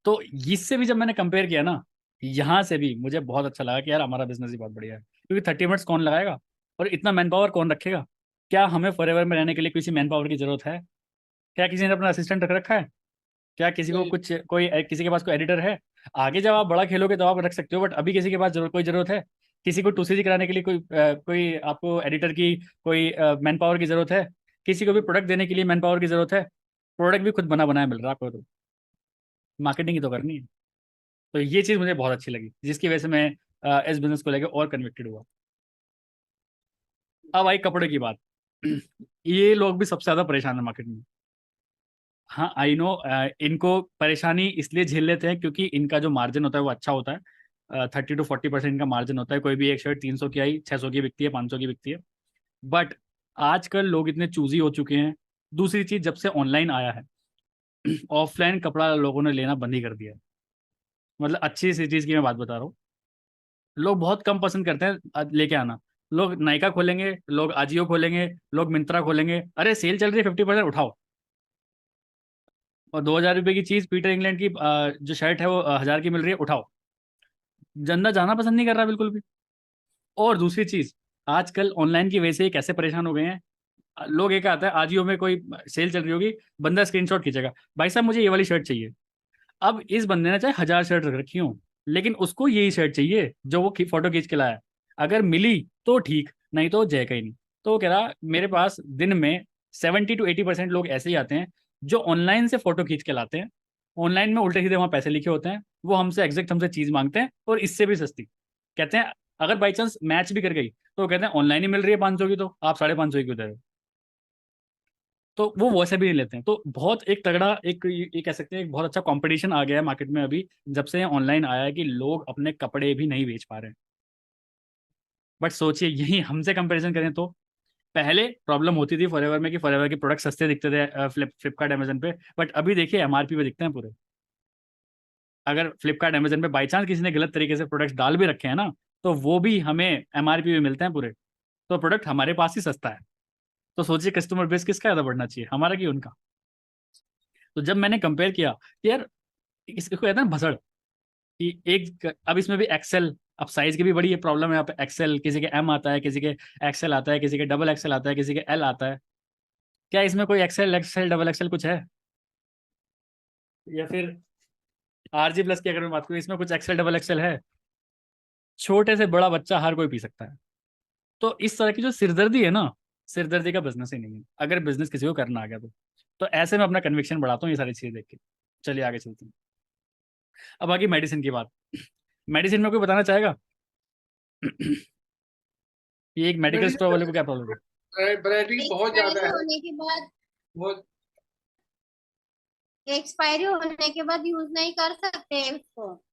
तो इससे भी जब मैंने कंपेयर किया ना, यहाँ से भी मुझे बहुत अच्छा लगा कि यार हमारा बिजनेस ही बहुत बढ़िया है। क्योंकि 30 मिनट्स कौन लगाएगा, और इतना मैन पावर कौन रखेगा। क्या हमें फॉरएवर में रहने के लिए किसी मैन पावर की जरूरत है? क्या किसी ने अपना असिस्टेंट रख रखा है? क्या किसी को नहीं। कुछ कोई किसी के पास कोई एडिटर है? आगे जब आप बड़ा खेलोगे तो आप रख सकते हो, बट अभी किसी के पास कोई जरूरत है? किसी को 2CG कराने के लिए कोई आपको एडिटर की कोई मैन पावर की जरूरत है? किसी को भी प्रोडक्ट देने के लिए मैन पावर की जरूरत है? प्रोडक्ट भी खुद बना बनाया मिल रहा है आपको, तो मार्केटिंग ही तो करनी है। तो ये चीज़ मुझे बहुत अच्छी लगी, जिसकी वजह से मैं इस बिजनेस को लेकर और कन्विक्टेड हुआ। अब आई कपड़े की बात। ये लोग भी सबसे ज़्यादा परेशान है मार्केट में। हाँ आई नो, इनको परेशानी इसलिए झेल लेते हैं क्योंकि इनका जो मार्जिन होता है वो अच्छा होता है। 30 to 40% का मार्जिन होता है। कोई भी एक शर्ट 300 की आई, 600 की बिकती है, 500 की बिकती है। बट आजकल लोग इतने चूजी हो चुके हैं। दूसरी चीज़, जब से ऑनलाइन आया है, ऑफलाइन कपड़ा लोगों ने लेना बंद ही कर दिया है। मतलब अच्छी सी चीज़ की मैं बात बता रहा हूँ। लोग बहुत कम पसंद करते हैं लेके आना। लोग नायका खोलेंगे, लोग आजियो खोलेंगे, लोग मिंत्रा खोलेंगे, अरे सेल चल रही है 50% उठाओ। और 2,000 रुपये की चीज़ पीटर इंग्लैंड की जो शर्ट है वो 1,000 की मिल रही है, उठाओ। जनता जाना पसंद नहीं कर रहा बिल्कुल भी। और दूसरी चीज़, आजकल ऑनलाइन की वजह से कैसे परेशान हो गए हैं। लोग एक आता है, आजियो में कोई सेल चल रही होगी, बंदा स्क्रीनशॉट खींचेगा, भाई साहब मुझे ये वाली शर्ट चाहिए। अब इस बंदे ने चाहे 1,000 शर्ट रख रखी हो, लेकिन उसको यही शर्ट चाहिए जो वो फोटो खींच के लाया। अगर मिली तो ठीक, नहीं तो जय कहीं नहीं। तो वो कह रहा, मेरे पास दिन में 70 to 80% लोग ऐसे ही आते हैं जो ऑनलाइन से फोटो खींच के लाते हैं। ऑनलाइन में उल्टे सीधे वहाँ पैसे लिखे होते हैं, वो हमसे एग्जैक्ट हमसे चीज़ मांगते हैं, और इससे भी सस्ती कहते हैं। अगर बाई चांस मैच भी कर गई तो वो कहते हैं ऑनलाइन ही मिल रही है 500 की, तो आप 550 की क्यों दे रहे हो। तो वो वैसे भी नहीं लेते हैं। तो बहुत एक तगड़ा, एक ये कह सकते हैं, एक बहुत अच्छा कंपटीशन आ गया है मार्केट में अभी, जब से ऑनलाइन आया है, कि लोग अपने कपड़े भी नहीं बेच पा रहे हैं। बट सोचिए, यही हमसे कंपैरिजन करें तो पहले प्रॉब्लम होती थी फॉरएवर में कि फॉरएवर के प्रोडक्ट सस्ते दिखते थे फ्लिपकार्ट अमेजन पे, बट अभी देखिए एमआरपी पे दिखते हैं पूरे। अगर फ्लिपकार्ट अमेजन पे बाई चांस किसी ने गलत तरीके से प्रोडक्ट्स डाल भी रखे हैं ना, तो वो भी हमें एमआरपी पे मिलते हैं पूरे। तो प्रोडक्ट हमारे पास ही सस्ता है। तो सोचिए कस्टमर बेस किसका ज़्यादा बढ़ना चाहिए, हमारा कि उनका। तो जब मैंने कंपेयर किया कि यार, इसको कहते हैं ना भसड़, कि एक अब इसमें भी एक्सेल, अब साइज की भी बड़ी ये प्रॉब्लम है। यहाँ पे एक्सेल, किसी के एम आता है, किसी के एक्सेल आता है, किसी के डबल एक्सेल आता है, किसी के एल आता है। क्या इसमें कोई एक्सेल एक्सेल डबल एक्सेल कुछ है? या फिर RG+ की अगर मैं बात करूँ, इसमें कुछ एक्सेल डबल एक्सेल है? छोटे से बड़ा बच्चा हर कोई पी सकता है। तो इस तरह की जो सिरदर्दी है ना, सिरदर्दी का बिजनेस ही नहीं है, अगर बिजनेस किसी को करना आ गया तो ऐसे में अपना कन्विक्शन बढ़ाता हूँ ये सारी चीज़ें देख के। चलिए आगे चलते हैं। अब आगे मेडिसिन की बात। मेडिसिन में कोई बताना चाहेगा? ये एक मेडिकल स्टोर वाले को क्या प्रॉब्लम है? वैरायटी बहुत ज्यादा है। होने के बाद बहुत एक्सपायरी होने के बाद यूज नहीं कर सकते उसको।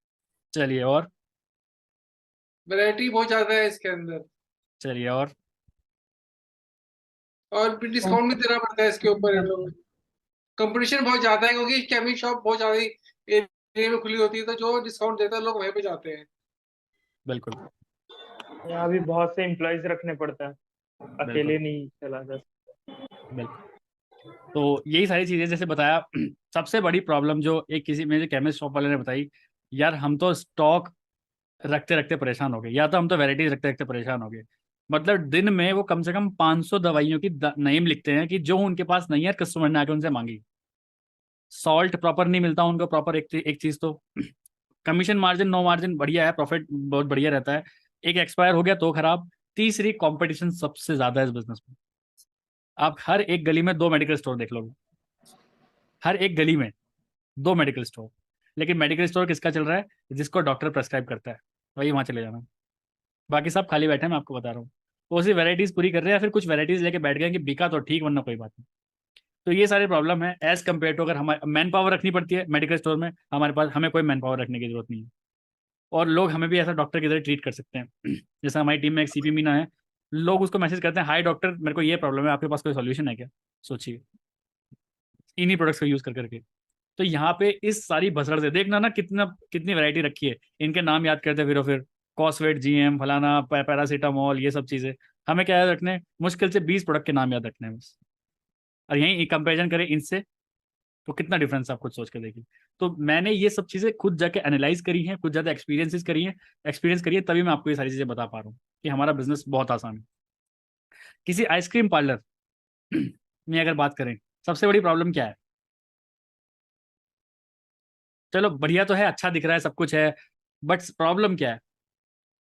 चलिए और, वैरायटी बहुत ज्यादा है इसके अंदर, चलिए और भी डिस्काउंट भी देना पड़ता है इसके ऊपर इन लोगों को। कंपटीशन बहुत ज्यादा है क्योंकि केमिक शॉप बहुत ज्यादा एरिया में खुली होती है, तो जो डिस्काउंट देता है लोग वहीं पे जाते हैं। बिल्कुल यहाँ भी बहुत से एम्प्लॉयज रखने पड़ते हैं, अकेले नहीं चला जा सकता। बिल्कुल। तो यही सारी चीज़ें जैसे बताया। सबसे बड़ी प्रॉब्लम जो एक किसी मेरे केमिस्ट शॉप वाले ने बताई, यार हम तो स्टॉक रखते रखते परेशान हो गए, या तो हम तो वैराइटीज रखते रखते परेशान हो गए। मतलब दिन में वो कम से कम 500 दवाइयों की नेम लिखते हैं कि जो उनके पास नहीं है, कस्टमर ने आके उनसे मांगी। सॉल्ट प्रॉपर नहीं मिलता उनको, प्रॉपर एक चीज़ तो। कमीशन मार्जिन, नो मार्जिन बढ़िया है, प्रॉफिट बहुत बढ़िया रहता है। एक एक्सपायर हो गया तो खराब। तीसरी, कंपटीशन सबसे ज्यादा है इस बिजनेस में। आप हर एक गली में 2 मेडिकल स्टोर देख लोगे, हर एक गली में 2 मेडिकल स्टोर। लेकिन मेडिकल स्टोर किसका चल रहा है? जिसको डॉक्टर प्रेस्क्राइब करता है, वही वहां चले जाना। बाकी सब खाली बैठे हैं, मैं आपको बता रहा हूँ। वो सिर्फ वैराइटीज पूरी कर रहे हैं, या फिर कुछ वैराइटीज लेके बैठ गए कि बिका तो ठीक, वरना कोई बात नहीं। तो ये सारे प्रॉब्लम है एज कम्पेयर टू, अगर हमारे मैन पावर रखनी पड़ती है मेडिकल स्टोर में, हमारे पास हमें कोई मैन पावर रखने की जरूरत नहीं है। और लोग हमें भी ऐसा डॉक्टर की तरह ट्रीट कर सकते हैं। जैसे हमारी टीम में एक सीपी मीना है, लोग उसको मैसेज करते हैं, हाय डॉक्टर, मेरे को ये प्रॉब्लम है, आपके पास कोई सॉल्यूशन है क्या? सोचिए, इन्हीं प्रोडक्ट्स को यूज कर करके। तो यहाँ पे इस सारी भसड़ से देखना ना, कितनी वैरायटी रखी है, इनके नाम याद करते फिर कॉस्वेट, जीएम, फलाना, पैरासीटामोल, ये सब चीजें। हमें क्या याद रखने हैं? मुश्किल से 20 प्रोडक्ट के नाम याद रखने हैं बस। और यहीं कंपेरिजन करें इनसे, तो कितना डिफरेंस आप खुद सोच के देखिए। तो मैंने ये सब चीज़ें खुद जाके एनालाइज करी हैं, खुद ज़्यादा एक्सपीरियंस करिए, तभी मैं आपको ये सारी चीज़ें बता पा रहा हूँ कि हमारा बिजनेस बहुत आसान है। किसी आइसक्रीम पार्लर में अगर बात करें, सबसे बड़ी प्रॉब्लम क्या है? चलो बढ़िया तो है, अच्छा दिख रहा है, सब कुछ है, बट प्रॉब्लम क्या है?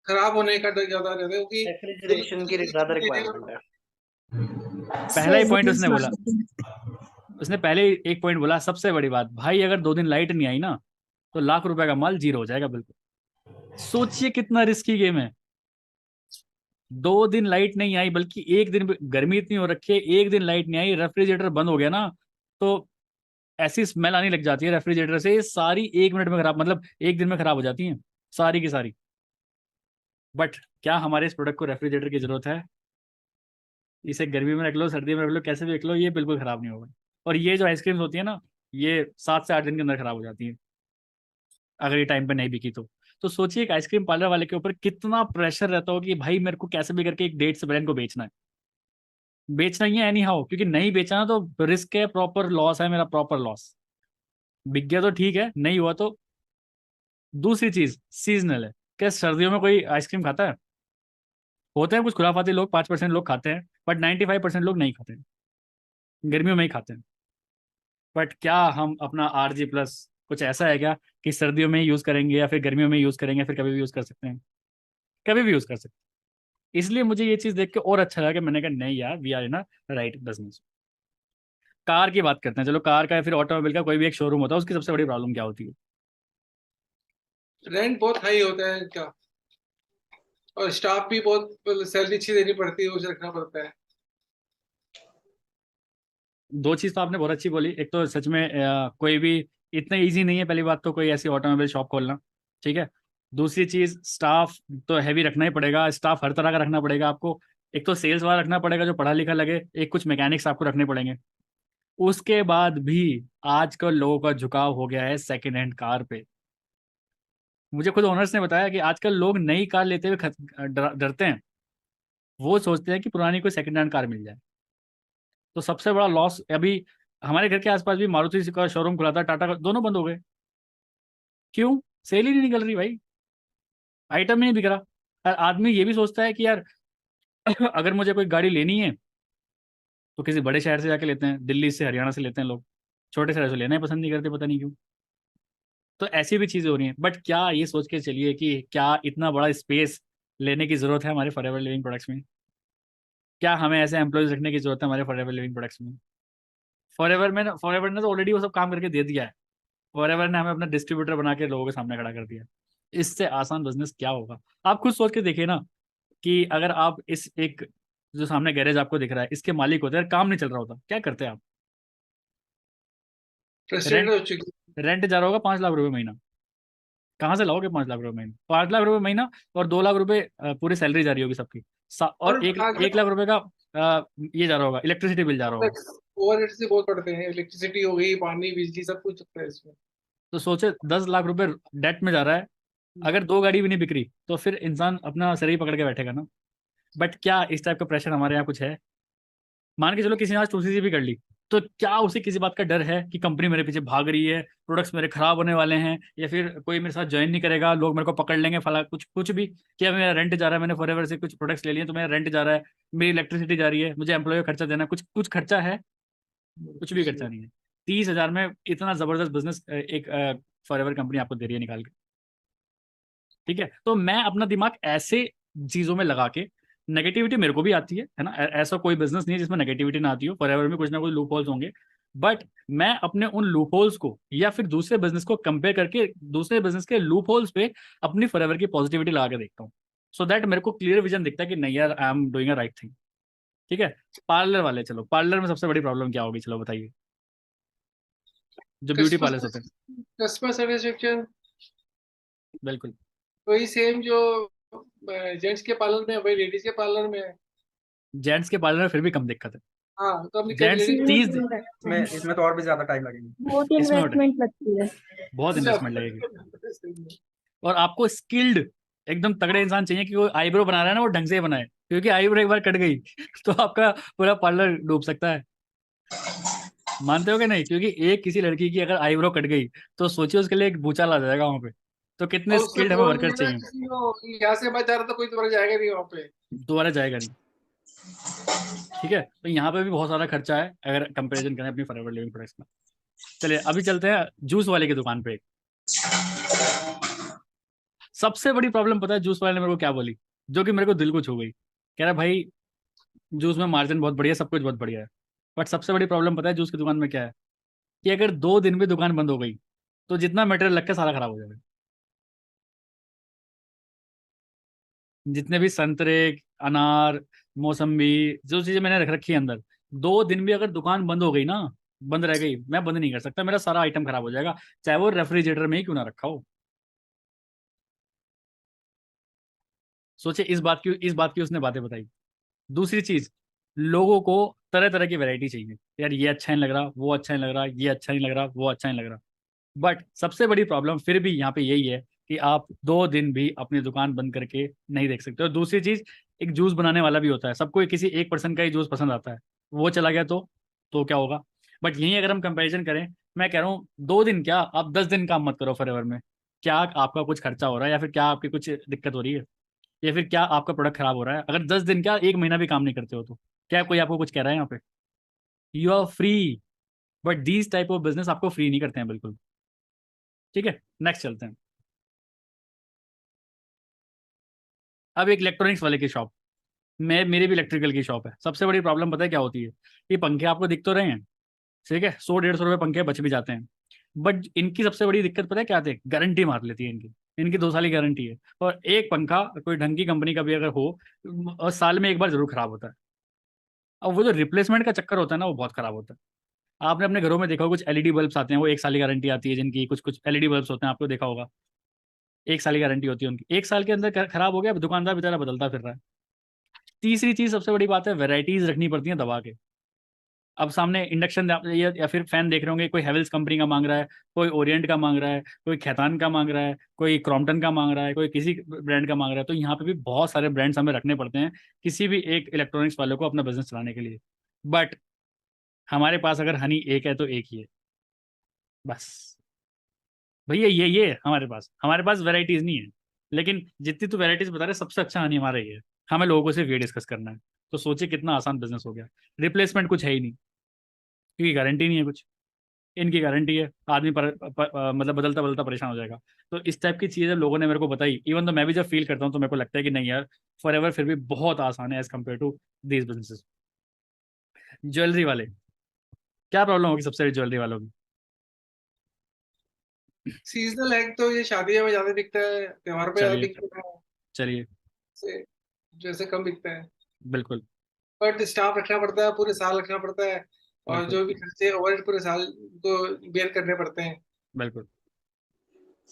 खराब होने का डर ज्यादा रहता है, क्योंकि रेफ्रिजरेशन की ज्यादा रिक्वायरमेंट है। पहला ही पॉइंट उसने बोला, उसने पहले ही एक पॉइंट बोला, सबसे बड़ी बात, भाई अगर 2 दिन लाइट नहीं आई ना, तो लाख रुपए का माल जीरो हो जाएगा बिल्कुल। सोचिए कितना रिस्की गेम है। 2 दिन लाइट नहीं आई, बल्कि एक दिन, गर्मी इतनी हो रखी है, एक दिन लाइट नहीं आई, रेफ्रिजरेटर बंद हो गया ना, तो ऐसी स्मेल आने लग जाती है रेफ्रिजरेटर से, सारी 1 मिनट में खराब, मतलब एक दिन में खराब हो जाती हैं सारी की सारी। बट क्या हमारे इस प्रोडक्ट को रेफ्रिजरेटर की जरूरत है? इसे गर्मी में रख लो, सर्दी में रख लो, कैसे भी रख लो, ये बिल्कुल खराब नहीं होगा। और ये जो आइसक्रीम्स होती है ना, ये 7 से 8 दिन के अंदर खराब हो जाती है, अगर ये टाइम पे नहीं बिकी तो सोचिए एक आइसक्रीम पार्लर वाले के ऊपर कितना प्रेशर रहता हो कि भाई मेरे को कैसे भी करके एक डेट से ब्रांड को बेचना है, बेचना ही है एनी हाउ, क्योंकि नहीं बेचा ना तो रिस्क है, प्रॉपर लॉस है मेरा, प्रॉपर लॉस। बिक गया तो ठीक है, नहीं हुआ तो। दूसरी चीज सीजनल है। क्या सर्दियों में कोई आइसक्रीम खाता है? होते हैं कुछ खुराफाती लोग, 5% लोग खाते हैं, बट 95% लोग नहीं खाते हैं, गर्मियों में ही खाते हैं। बट क्या हम अपना RG+ कुछ ऐसा है क्या कि सर्दियों में ही यूज करेंगे या फिर गर्मियों में यूज करेंगे, फिर कभी भी यूज कर सकते हैं? कभी भी यूज कर सकते हैं। इसलिए मुझे ये चीज देख के और अच्छा लगा कि मैंने कहा नहीं यार, we are in a right business. Car की बात करते हैं, चलो कार का या फिर ऑटोमोबाइल का कोई भी एक शोरूम होता है, उसकी सबसे बड़ी प्रॉब्लम क्या होती है? रेंट बहुत हाई होता है क्या, और स्टाफ भी बहुत, सैलरी अच्छी देनी पड़ती है, उसे रखना पड़ता है। 2 चीज तो आपने बहुत अच्छी बोली। एक तो सच में कोई भी इतना इजी नहीं है, पहली बात तो कोई ऐसी ऑटोमोबाइल शॉप खोलना, ठीक है। दूसरी चीज, स्टाफ तो हैवी रखना ही पड़ेगा, स्टाफ हर तरह का रखना पड़ेगा आपको। एक तो सेल्स वाला रखना पड़ेगा जो पढ़ा लिखा लगे, एक कुछ मैकेनिक्स आपको रखने पड़ेंगे। उसके बाद भी आजकल लोगों का झुकाव हो गया है सेकेंड हैंड कार पे। मुझे खुद ओनर्स ने बताया कि आजकल लोग नई कार लेते हुए डरते हैं, वो सोचते हैं कि पुरानी कोई सेकेंड हैंड कार मिल जाए। तो सबसे बड़ा लॉस अभी, हमारे घर के आसपास भी मारुति का शोरूम खुला था, टाटा का, दोनों बंद हो गए। क्यों? सेल ही नहीं निकल रही भाई, आइटम ही नहीं बिक रहा। और आदमी ये भी सोचता है कि यार अगर मुझे कोई गाड़ी लेनी है तो किसी बड़े शहर से जाके लेते हैं, दिल्ली से, हरियाणा से लेते हैं लोग, छोटे शहर से लेना ही पसंद नहीं करते, पता नहीं क्यों। तो ऐसी भी चीज़ें हो रही हैं। बट क्या ये सोच के चलिए कि क्या इतना बड़ा स्पेस लेने की ज़रूरत है हमारे फॉरएवर लिविंग प्रोडक्ट्स में? क्या हमें ऐसे एम्प्लॉयज़ रखने की ज़रूरत है हमारे फॉरएवर लिविंग प्रोडक्ट्स में? फॉरएवर ने तो ऑलरेडी वो सब काम करके दे दिया है। फॉरएवर ने हमें अपना डिस्ट्रीब्यूटर बना के लोगों के सामने खड़ा कर दिया। इससे आसान बिजनेस क्या होगा? आप खुद सोच के देखिए ना, कि अगर आप इस एक जो सामने गैरेज आपको दिख रहा है, इसके मालिक होते हैं, काम नहीं चल रहा होता, क्या करते हैं आप? फ्रस्ट्रेटेड रेंट हो चुकी रेंट जा रहा होगा 5 लाख रुपए महीना, कहाँ से लाओगे 5 लाख रुपए महीना? 5 लाख रुपए महीना और 2 लाख रुपए पूरी सैलरी जा रही होगी सबकी। और और एक 1 लाख रुपए का ये जा रहा होगा, इलेक्ट्रिसिटी बिल जा रहा होगा। ओवर से बहुत पड़ते हैं, इलेक्ट्रिसिटी हो गई, पानी, बिजली, सब कुछ चलता है इसमें। तो सोचे 10 लाख रुपए डेट में जा रहा है, अगर 2 गाड़ी भी नहीं बिक रही तो फिर इंसान अपना शरीर पकड़ के बैठेगा ना। बट क्या इस टाइप का प्रेशर हमारे यहाँ कुछ है? मान के चलो किसी ने आज तुलसी जी भी कर ली, तो क्या उसे किसी बात का डर है कि कंपनी मेरे पीछे भाग रही है, प्रोडक्ट्स मेरे खराब होने वाले हैं, या फिर कोई मेरे साथ ज्वाइन नहीं करेगा, लोग मेरे को पकड़ लेंगे, फला कुछ कुछ भी, क्या मेरा रेंट जा रहा है, मैंने फॉरएवर से कुछ प्रोडक्ट्स ले लिए तो मेरा रेंट जा रहा है, मेरी इलेक्ट्रिसिटी जा रही है, मुझे एम्प्लॉय का खर्चा देना है, कुछ कुछ खर्चा है? कुछ भी खर्चा नहीं है। 30,000 में इतना जबरदस्त बिजनेस एक फॉरएवर कंपनी आपको दे रही है निकाल के। ठीक है, तो मैं अपना दिमाग ऐसे चीजों में लगा के, नेगेटिविटी मेरे को भी आती है ना, ऐसा कोई बिजनेस नहीं है जिसमें नेगेटिविटी ना आती हो, फॉरएवर में कुछ ना कुछ लूप होल्स होंगे, बट मैं अपने उन लूप होल्स को या फिर दूसरे बिजनेस को कंपेयर करके दूसरे बिजनेस के लूप होल्स पे अपनी फॉरएवर की पॉजिटिविटी लगा के देखता हूँ, सो दैट मेरे को क्लियर विजन दिखता है कि नहीं यार, I am doing a right thing. ठीक है, पार्लर वाले, चलो पार्लर में सबसे बड़ी प्रॉब्लम क्या होगी, चलो बताइए, जो ब्यूटी पार्लर्स होते हैं। कस्टमर सेटिस्फेक्शन बिल्कुल, वही सेम जो जेंट्स के पार्लर में है, वही लेडीज के पार्लर में है। जेंट्स के पार्लर में फिर भी कम दिक्कत है। हाँ, तो हमने जेंट्स लेडीज 30 इसमें तो और भी ज्यादा टाइम लगेगा। बहुत इसमें और इन्वेस्टमेंट लगती है। बहुत इन्वेस्टमेंट लगेगी, और आपको स्किल्ड एकदम तगड़े इंसान चाहिए कि वो आईब्रो बना रहा है ना, वो ढंग से बनाए, क्योंकि आईब्रो एक बार कट गई तो आपका पूरा पार्लर डूब सकता है। मानते हो कि नहीं? क्योंकि एक किसी लड़की की अगर आईब्रो कट गई तो सोचिए उसके लिए एक भूचाल आ जाएगा वहां पे। तो कितने और उससे स्किल्ड हमें बोल वर्कर दिया चाहिए। किसी को यहाँ से मत जा रहा तो कोई दोबारा जाएगा नहीं वहाँ पे। दोबारा जाएगा नहीं। ठीक है, तो यहाँ पे भी बहुत सारा खर्चा है अगर कंपैरिजन करें अपनी फॉरएवर लिविंग प्रोडक्ट्स में। चलिए अभी चलते हैं जूस वाले की दुकान पे। सबसे बड़ी प्रॉब्लम पता है जूस वाले ने मेरे को क्या बोली, जो कि मेरे को दिल को छू गई। कह रहा भाई जूस में मार्जिन बहुत बढ़िया, सब कुछ बहुत बढ़िया है, बट सबसे बड़ी प्रॉब्लम पता है जूस की दुकान में क्या है, कि अगर 2 दिन भी दुकान बंद हो गई तो जितना मटेरियल लग के सारा खराब हो जाएगा। जितने भी संतरे, अनार, मौसम्बी, जो चीजें मैंने रख रखी है अंदर, 2 दिन भी अगर दुकान बंद हो गई ना, बंद रह गई, मैं बंद नहीं कर सकता, मेरा सारा आइटम खराब हो जाएगा, चाहे वो रेफ्रिजरेटर में ही क्यों ना रखा हो। सोचे इस बात की उसने बातें बताई। दूसरी चीज, लोगों को तरह तरह की वैरायटी चाहिए, यार ये अच्छा नहीं लग रहा, वो अच्छा नहीं लग रहा, ये अच्छा नहीं लग रहा, वो अच्छा नहीं लग रहा, बट सबसे बड़ी प्रॉब्लम फिर भी यहाँ पे यही है कि आप 2 दिन भी अपनी दुकान बंद करके नहीं देख सकते। और दूसरी चीज, एक जूस बनाने वाला भी होता है, सबको किसी एक पर्सन का ही जूस पसंद आता है, वो चला गया तो क्या होगा। बट यहीं अगर हम कंपैरिजन करें, मैं कह रहा हूँ 2 दिन क्या, आप 10 दिन काम मत करो फॉरएवर में। क्या आपका कुछ खर्चा हो रहा है, या फिर क्या आपकी कुछ दिक्कत हो रही है, या फिर क्या आपका प्रोडक्ट खराब हो रहा है? अगर 10 दिन क्या, 1 महीना भी काम नहीं करते हो तो क्या कोई आपको कुछ कह रहा है यहाँ पे? You are free, but these type of business आपको फ्री नहीं करते हैं बिल्कुल। ठीक है, नेक्स्ट चलते हैं। अब एक इलेक्ट्रॉनिक्स वाले की शॉप, मेरी भी इलेक्ट्रिकल की शॉप है। सबसे बड़ी प्रॉब्लम पता है क्या होती है? ये पंखे आपको दिख तो रहे हैं, ठीक है, 100-150 रुपये पंखे बच भी जाते हैं, बट इनकी सबसे बड़ी दिक्कत पता है क्या आती है? गारंटी मार लेती है इनकी। इनकी 2 साल की गारंटी है, और एक पंखा कोई ढंग की कंपनी का भी अगर हो, और साल में एक बार जरूर खराब होता है। अब वो जो रिप्लेसमेंट का चक्कर होता है ना, वो बहुत खराब होता है। आपने अपने घरों में देखा होगा, कुछ एलईडी बल्ब्स आते हैं, वो 1 साल की गारंटी आती है जिनकी, कुछ कुछ एलईडी बल्ब्स होते हैं, आपको देखा होगा, 1 साल की गारंटी होती है उनकी, 1 साल के अंदर खराब हो गया, अब दुकानदार बेचारा बदलता फिर रहा है। तीसरी चीज सबसे बड़ी बात है, वेराइटीज रखनी पड़ती हैं दबा के। अब सामने इंडक्शन या फिर फैन देख रहे होंगे, कोई हेवल्स कंपनी का मांग रहा है, कोई ओरिएंट का मांग रहा है, कोई खैतान का मांग रहा है, कोई क्रॉम्पटन का मांग रहा है, कोई किसी ब्रांड का मांग रहा है। तो यहाँ पे भी बहुत सारे ब्रांड्स हमें रखने पड़ते हैं किसी भी एक इलेक्ट्रॉनिक्स वाले को अपना बिजनेस चलाने के लिए। बट हमारे पास अगर हनी एक है तो एक ही है बस। भैया ये हमारे पास वैरायटीज नहीं है, लेकिन जितनी तो वैरायटीज बता रहे, सबसे अच्छा हनी हमारा ही है। हमें लोगों को सिर्फ ये डिस्कस करना है। तो सोचिए कितना आसान बिजनेस हो गया। रिप्लेसमेंट कुछ है ही नहीं, क्योंकि गारंटी नहीं है कुछ। इनकी गारंटी है, आदमी मतलब बदलता बदलता परेशान हो जाएगा। तो इस टाइप की चीज़ें लोगों ने मेरे को बताई, इवन तो मैं भी जब फील करता हूँ तो मेरे को लगता है कि नहीं यार, फॉरएवर फिर भी बहुत आसान है as compare to these businesses. Jewellery वाले, क्या प्रॉब्लम होगी सबसे बड़ी ज्वेलरी वालों की? सीजनल है तो ये शादियों में ज्यादा दिखता है, त्योहार पे ज्यादा चलिए दिखता है, चलिए, जैसे कम दिखता है। बिल्कुल बट स्टाफ रखना पड़ता है, पूरे साल रखना पड़ता है, और बिल्कुल जो भी खर्चे ओवर पूरे साल को बेयर करने पड़ते हैं। बिल्कुल।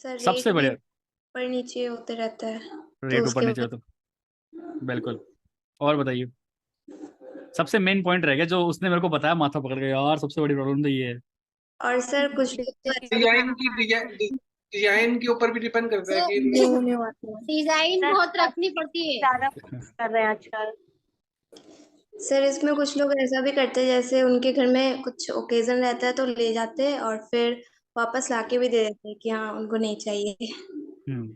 सर सबसे रेट भी बढ़िया ऊपर नीचे होते रहता है, तो रेट ऊपर उसके नीचे हो वजह तो बिल्कुल। और बताइए, सबसे मेन पॉइंट रह गया जो उसने मेरे को बताया, माथा पकड़ गया यार, सबसे बड़ी प्रॉब्लम तो ये है। और सर कुछ भी डिजाइन के ऊपर भी डिपेंड करता है कि डिजाइन बहुत रखनी पड़ती है। ज्यादा कर रहे हैं आजकल। सर इसमें कुछ लोग ऐसा भी करते हैं जैसे उनके घर में कुछ ओकेजन रहता है तो ले जाते हैं और फिर वापस लाके भी दे देते हैं कि हाँ उनको नहीं चाहिए। हम्म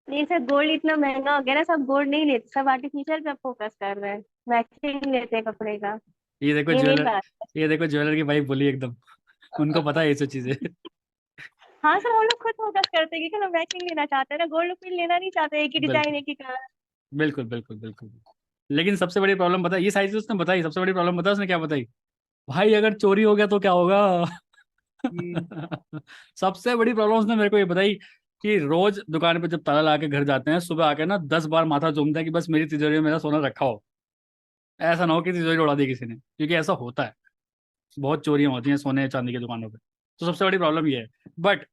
नहीं सर, गोल्ड इतना महंगा हो गया ना, सब गोल्ड नहीं लेते, सब आर्टिफिशियल पे फोकस कर रहे हैं, मैचिंग लेते हैं कपड़े का। ये देखो ये नहीं ज्वेलर, बात। ये देखो ज्वेलर की वाइफ बोली एकदम, उनको पता है ये सब चीजें। हाँ सर, वो लोग खुद फोकस करते हैं क्योंकि ना मैचिंग लेना चाहते हैं ना, गोल्ड फिर लेना नहीं चाहते एक ही डिजाइन बिल्कुल एक ही कलर। बिल्कुल बिल्कुल बिल्कुल। लेकिन सबसे बड़ी प्रॉब्लम पता है, ये सारी चीज उसने बताई, सबसे बड़ी प्रॉब्लम पता है उसने क्या बताई? भाई अगर चोरी हो गया तो क्या होगा? सबसे बड़ी प्रॉब्लम उसने मेरे को ये बताई कि रोज दुकान पे जब ताला ला के घर जाते हैं, सुबह आके ना 10 बार माथा चूमता है कि बस मेरी तिजोरी में मेरा सोना रखा हो, ऐसा ना हो कि तिजोरी उड़ा दी किसी ने, क्योंकि ऐसा होता है, बहुत चोरियां होती हैं सोने चांदी की दुकानों पे। तो सबसे बड़ी प्रॉब्लम ये है। बट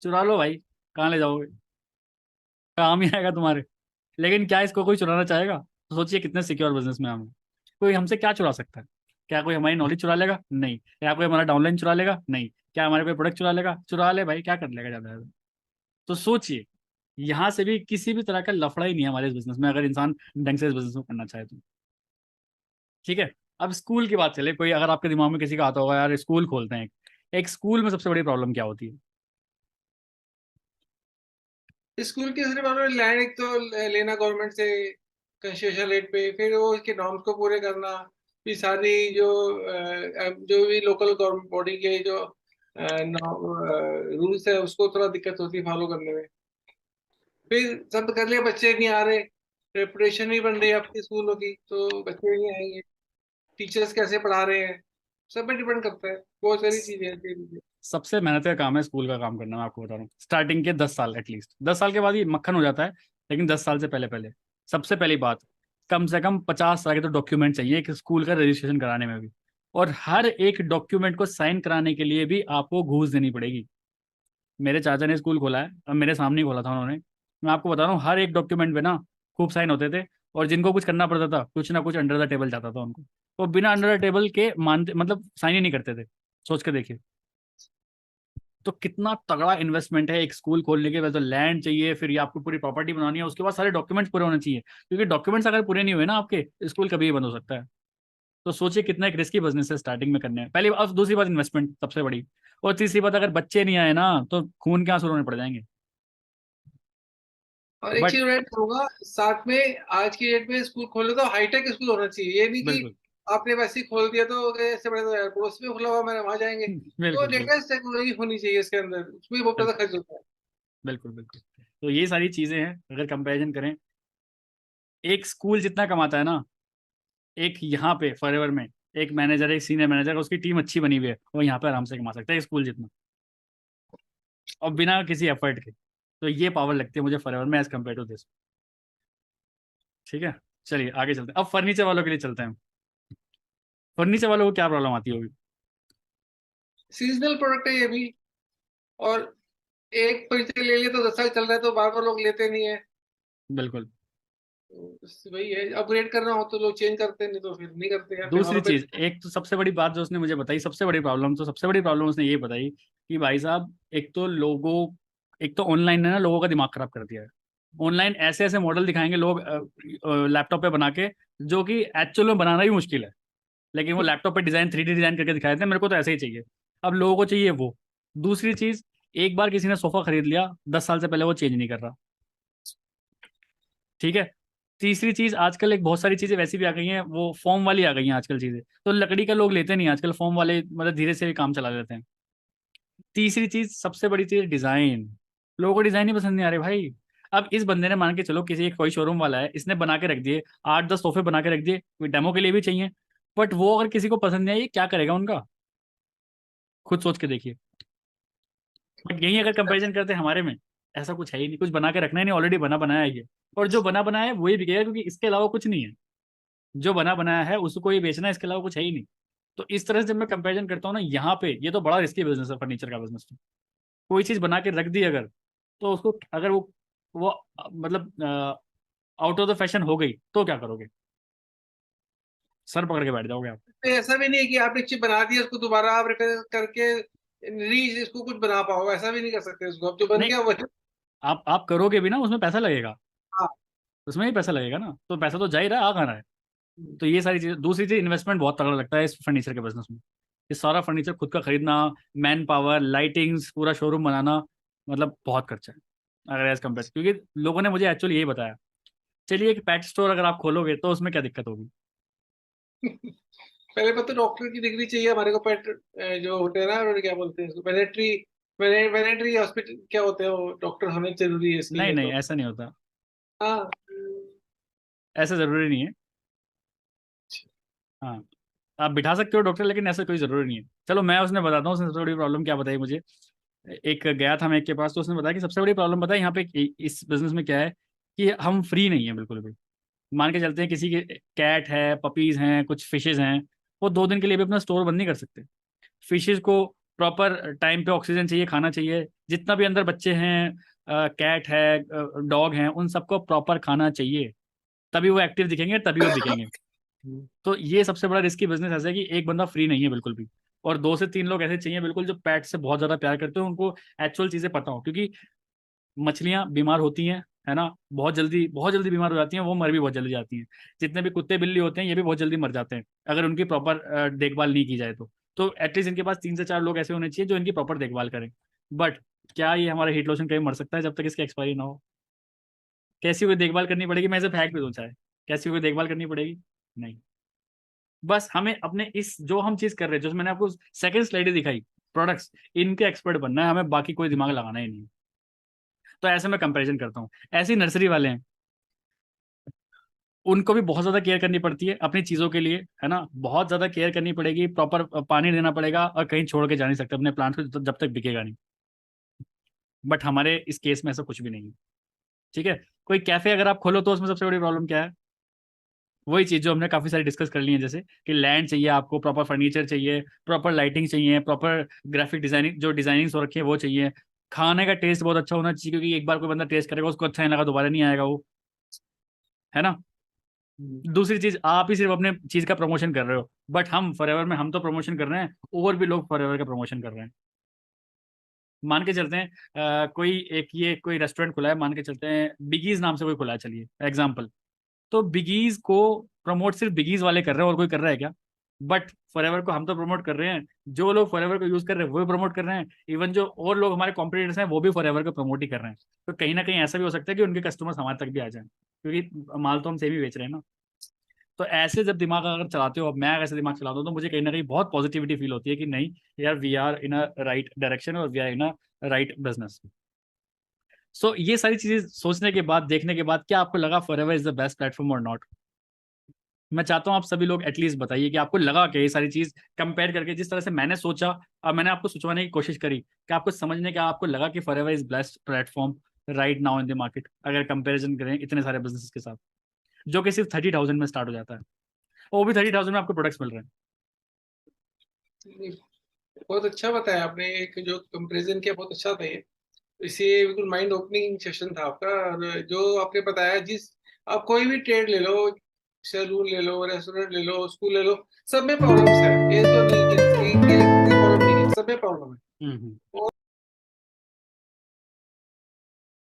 चुरा लो भाई, कहाँ ले जाओगे, काम ही आएगा तुम्हारे। लेकिन क्या इसको कोई चुराना चाहेगा? तो सोचिए कितने सिक्योर बिजनेस में हम हैं। कोई हमसे क्या चुरा सकता है? क्या कोई हमारी नॉलेज चुरा लेगा? नहीं। क्या कोई हमारा डाउनलाइन चुरा लेगा? नहीं। क्या हमारे कोई प्रोडक्ट चुरा लेगा? चुरा ले भाई, क्या कर लेगा ज्यादा ज्यादा। तो सोचिए, यहाँ से भी किसी भी तरह का लफड़ा ही नहीं है हमारे इस बिजनेस में, अगर इंसान ढंग से इस बिजनेस को करना चाहे तो। ठीक है। अब स्कूल की बात चले, कोई अगर आपके दिमाग में किसी का आता होगा यार स्कूल खोलते हैं, एक स्कूल में सबसे बड़ी प्रॉब्लम क्या होती है? स्कूल के सिर्फ आपने लैंड एक तो लेना गवर्नमेंट से कंसेशन रेट पे, फिर वो उसके नॉर्म्स को पूरे करना, फिर सारी जो भी लोकल गवर्नमेंट बॉडी के जो रूल्स है उसको थोड़ा दिक्कत होती है फॉलो करने में। फिर सब कर लिया, बच्चे नहीं आ रहे, रेपुटेशन नहीं बन रही आपकी स्कूलों की, तो बच्चे नहीं आएंगे। टीचर्स कैसे पढ़ा रहे हैं, सब पे डिपेंड करता है, बहुत सारी चीजें हैं। सबसे मेहनत का काम है स्कूल का काम करना, मैं आपको बता रहा हूँ। स्टार्टिंग के 10 साल, एटलीस्ट 10 साल के बाद ये मक्खन हो जाता है, लेकिन 10 साल से पहले पहले सबसे पहली बात, कम से कम 50 साल के तो डॉक्यूमेंट चाहिए एक स्कूल का रजिस्ट्रेशन कराने में भी। और हर एक डॉक्यूमेंट को साइन कराने के लिए भी आपको घूस देनी पड़ेगी। मेरे चाचा ने स्कूल खोला है, अब मेरे सामने ही खोला था उन्होंने। मैं आपको बता रहा हूँ, हर एक डॉक्यूमेंट पे ना खूब साइन होते थे। और जिनको कुछ करना पड़ता था, कुछ ना कुछ अंडर द टेबल जाता था उनको। वो बिना अंडर द टेबल के मानते, मतलब साइन ही नहीं करते थे। सोच के देखिए, तो कितना तगड़ा इन्वेस्टमेंट है एक स्कूल खोलने के। वैसे लैंड चाहिए, फिर ये आपको पूरी प्रॉपर्टी बनानी है, उसके बाद सारे डॉक्यूमेंट्स पूरे होने चाहिए, क्योंकि डॉक्यूमेंट्स अगर पूरे नहीं हुए ना आपके, स्कूल कभी भी बंद हो सकता है। तो सोचिए कितना एक रिस्की बिजनेस है स्टार्टिंग में करने में। पहली अब दूसरी बात इन्वेस्टमेंट सबसे बड़ी। और तीसरी बात, अगर बच्चे नहीं आए ना तो खून के आंसू रोने पड़ जाएंगे। और एक बट चीज ऐड करूंगा साथ में, आज की डेट में स्कूल खोले तो हाईटेक स्कूल होना चाहिए, ये नहीं कि बिल्कुल आपने वैसे ही खोल दिया तो ऐसे बड़े तो यार पड़ोस में खुला हुआ मैंने वहां जाएंगे। तो बिल्कुल बिल्कुल लेटेस्ट टेक्नोलॉजी होनी चाहिए इसके अंदर, उसमें बहुत ज्यादा बिल्कुल खर्च होता है। बिल्कुल बिल्कुल। तो ये सारी चीजें हैं, अगर कंपैरिजन करें, एक स्कूल जितना कमाता है ना, एक यहाँ पे फॉरएवर में एक मैनेजर, एक सीनियर मैनेजर, उसकी टीम अच्छी बनी हुई है, वो यहाँ पे आराम से कमा सकता है स्कूल जितना, और बिना किसी एफर्ट के। तो ये पावर लगती है मुझे फॉरएवर में एज कम्पेयर टू दिस। ठीक है, चलिए आगे चलते हैं। अब फर्नीचर वालों के लिए चलते हैं। फर्नीचर वालों को क्या प्रॉब्लम आती होगी? सीजनल प्रोडक्ट है ये भी, और एक फर्नीचर ले लिया तो 10 साल चल रहा है तो बार बार लोग लेते नहीं है। बिल्कुल। तो वही है, अपग्रेड करना हो तो लोग चेंज करते हैं, नहीं तो फिर नहीं करते हैं, फिर दूसरी हॉलो पे। चीज, एक तो सबसे बड़ी बात जो उसने मुझे बताई, सबसे बड़ी प्रॉब्लम, तो सबसे बड़ी प्रॉब्लम उसने ये बताई कि भाई साहब, एक तो ऑनलाइन ने ना लोगों का दिमाग खराब कर दिया है। ऑनलाइन ऐसे ऐसे मॉडल दिखाएंगे लोग लैपटॉप पे बना के, जो कि एक्चुअल में बनाना ही मुश्किल है, लेकिन वो लैपटॉप पे डिजाइन 3D डिजाइन करके दिखाए थे, मेरे को तो ऐसे ही चाहिए। अब लोगों को चाहिए वो। दूसरी चीज, एक बार किसी ने सोफा खरीद लिया, 10 साल से पहले वो चेंज नहीं कर रहा। ठीक है। तीसरी चीज, आजकल एक बहुत सारी चीजें वैसी भी आ गई हैं, वो फॉर्म वाली आ गई हैं आजकल चीजें, तो लकड़ी का लोग लेते नहीं आजकल, फॉर्म वाले मतलब धीरे से भी काम चला लेते हैं। तीसरी चीज, सबसे बड़ी चीज, डिजाइन। लोगों को डिजाइन ही पसंद नहीं आ रहे भाई। अब इस बंदे ने, मान के चलो किसी एक कोई शोरूम वाला है, इसने बना के रख दिए 8-10 सोफे बना के रख दिए, कोई डेमो के लिए भी चाहिए, बट वो अगर किसी को पसंद नहीं आई, ये क्या करेगा उनका? खुद सोच के देखिए। बट यही अगर कंपैरिजन करते हैं हमारे में, ऐसा कुछ है ही नहीं, कुछ बना के रखना ही नहीं, ऑलरेडी बना बनाया है ये। और जो बना बनाया है वही बिकेगा, क्योंकि इसके अलावा कुछ नहीं है। जो बना बनाया है उसको ही बेचना है, इसके अलावा कुछ है ही नहीं। तो इस तरह से जब मैं कंपैरिजन करता हूँ ना, यहाँ पे ये तो बड़ा रिस्की बिजनेस है फर्नीचर का बिजनेस। तो कोई चीज बना के रख दी अगर, तो उसको अगर वो मतलब आउट ऑफ द फैशन हो गई तो क्या करोगे? सर पकड़ के बैठ जाओगे आप। तो ऐसा भी नहीं है कि आपने चिप बना दिया उसको दोबारा आप रिपेयर करके रीच इसको कुछ बना पाओ, ऐसा भी नहीं कर सकते उसको, अब जो बन नहीं, गया वो। आप करोगे भी ना, उसमें पैसा लगेगा, हाँ, उसमें ही पैसा लगेगा ना, तो पैसा तो जा ही रहा है, आ कहाँ रहा है? तो ये सारी चीज़। दूसरी चीज़, इन्वेस्टमेंट बहुत तगड़ा लगता है इस फर्नीचर के बिजनेस में। ये सारा फर्नीचर खुद का खरीदना, मैन पावर, लाइटिंग्स, पूरा शोरूम बनाना, मतलब बहुत खर्चा है अगर एज कम्पेयर, क्योंकि लोगों ने मुझे एक्चुअली यही बताया। चलिए, एक पेट स्टोर अगर आप खोलोगे तो उसमें क्या दिक्कत होगी? पहले पता डॉक्टर की डिग्री चाहिए हमारे को, पेट जो होते हैं ना, और क्या बोलते हैं इसको, वेनेटरी, वेनेटरी हॉस्पिटल क्या होते हैं वो, डॉक्टर होने जरूरी है इसके नहीं लिए नहीं, तो। ऐसा नहीं होता, हाँ। ऐसा ज़रूरी नहीं है। हाँ, आप बिठा सकते हो डॉक्टर, लेकिन ऐसा कोई ज़रूरी नहीं है। चलो मैं उसने बताता हूँ उसने सबसे बड़ी प्रॉब्लम क्या बताई मुझे। एक गया था मैं एक के पास, तो उसने बताया कि सबसे बड़ी प्रॉब्लम बताया यहाँ पे इस बिजनेस में क्या है, कि हम फ्री नहीं है बिल्कुल भी। मान के चलते हैं किसी के कैट है, पपीज हैं, कुछ फिशेज हैं, वो 2 दिन के लिए भी अपना स्टोर बंद नहीं कर सकते। फिशेज को प्रॉपर टाइम पे ऑक्सीजन चाहिए, खाना चाहिए, जितना भी अंदर बच्चे हैं, कैट है, डॉग हैं, उन सबको प्रॉपर खाना चाहिए, तभी वो एक्टिव दिखेंगे, तभी वो बिकेंगे। तो ये सबसे बड़ा रिस्की बिजनेस ऐसा है कि एक बंदा फ्री नहीं है बिल्कुल भी, और 2 से 3 लोग ऐसे चाहिए बिल्कुल जो पेट से बहुत ज्यादा प्यार करते हो, उनको एक्चुअल चीजें पता हो, क्योंकि मछलियां बीमार होती हैं, है ना, बहुत जल्दी बीमार हो जाती हैं, वो मर भी बहुत जल्दी जाती हैं। जितने भी कुत्ते बिल्ली होते हैं ये भी बहुत जल्दी मर जाते हैं अगर उनकी प्रॉपर देखभाल नहीं की जाए तो एटलीस्ट इनके पास 3 से 4 लोग ऐसे होने चाहिए जो इनकी प्रॉपर देखभाल करें। बट क्या ये हमारा हीट लोशन कहीं मर सकता है जब तक इसकी एक्सपायरी ना हो? कैसी कोई देखभाल करनी पड़ेगी, मैं इसे फेंक भी दूं चाहे, कैसी कोई देखभाल करनी पड़ेगी? नहीं। बस हमें अपने इस जो हम चीज कर रहे हैं, जो मैंने आपको सेकंड स्लाइड दिखाई, प्रोडक्ट्स, इनके एक्सपर्ट बनना है हमें, बाकी कोई दिमाग लगाना ही नहीं है। तो ऐसे मैं कंपैरिजन करता हूँ। ऐसे ही नर्सरी वाले हैं, उनको भी बहुत ज्यादा केयर करनी पड़ती है अपनी चीजों के लिए, है ना, बहुत ज्यादा केयर करनी पड़ेगी, प्रॉपर पानी देना पड़ेगा, और कहीं छोड़ के जा नहीं सकते अपने प्लांट को जब तक बिकेगा नहीं। बट हमारे इस केस में ऐसा कुछ भी नहीं है। ठीक है, कोई कैफे अगर आप खोलो तो उसमें सबसे बड़ी प्रॉब्लम क्या है? वही चीज जो हमने काफी सारी डिस्कस कर ली है, जैसे कि लैंड चाहिए आपको, प्रॉपर फर्नीचर चाहिए, प्रॉपर लाइटिंग चाहिए, प्रॉपर ग्राफिक डिजाइनिंग, जो डिजाइनिंग हो रखी है वो चाहिए, खाने का टेस्ट बहुत अच्छा होना चाहिए, क्योंकि एक बार कोई बंदा टेस्ट करेगा उसको अच्छा नहीं लगा दोबारा नहीं आएगा वो, है ना। दूसरी चीज, आप ही सिर्फ अपने चीज का प्रमोशन कर रहे हो, बट हम फॉरएवर में हम तो प्रमोशन कर रहे हैं, और भी लोग फॉरएवर का प्रमोशन कर रहे हैं। मान के चलते हैं कोई एक ये कोई रेस्टोरेंट खुला है, मान के चलते हैं बिगीज नाम से कोई खुला है, चलिए एग्जाम्पल। तो बिगीज को प्रमोट सिर्फ बिगीज वाले कर रहे हैं, और कोई कर रहा है क्या? बट फॉरएवर को हम तो प्रमोट कर रहे हैं, जो लोग फॉरएवर को यूज कर रहे हैं वो भी प्रमोट कर रहे हैं, इवन जो और लोग हमारे कॉम्पिटिटर्स हैं वो भी फॉरएवर को प्रमोट ही कर रहे हैं। तो कहीं ना कहीं ऐसा भी हो सकता है कि उनके कस्टमर्स हमारे तक भी आ जाएं, क्योंकि माल तो हम सेम ही बेच रहे हैं ना। तो ऐसे जब दिमाग अगर चलाते हो, अब मैं ऐसे दिमाग चलाता हूँ, तो मुझे कहीं ना कहीं बहुत पॉजिटिविटी फील होती है कि नहीं यार, we are in a right direction, और we are in a right business. So ये सारी चीजें सोचने के बाद, देखने के बाद, क्या आपको लगा forever is the best platform और नॉट? मैं चाहता हूँ आप सभी लोग एटलीस्ट बताइए कि आपको लगा कि ये सारी चीज कंपेयर करके, जिस तरह से मैंने सोचा और मैंने आपको सोचवाने की कोशिश करी, कि आपको समझने का आपको लगा कि forever is best platform right now in the market, अगर कंपैरिजन करें इतने सारे बिजनेस के साथ, जो कि सिर्फ 30,000 में स्टार्ट हो जाता है, और वो भी 30,000 में आपको प्रोडक्ट्स मिल रहे हैं। बहुत अच्छा बताया आपने, एक जो कंपैरिजन किया बहुत अच्छा था ये। इसे बिल्कुल माइंड ओपनिंग सेशन था आपका। और जो आपने बताया, जिस आप कोई भी ट्रेड ले लो, सैलून ले लो, रेस्टोरेंट ले लो, स्कूल ले लो, सब में प्रॉब्लम्स है। ये तो नहीं कि प्रॉब्लम नहीं है, सब में प्रॉब्लम है। और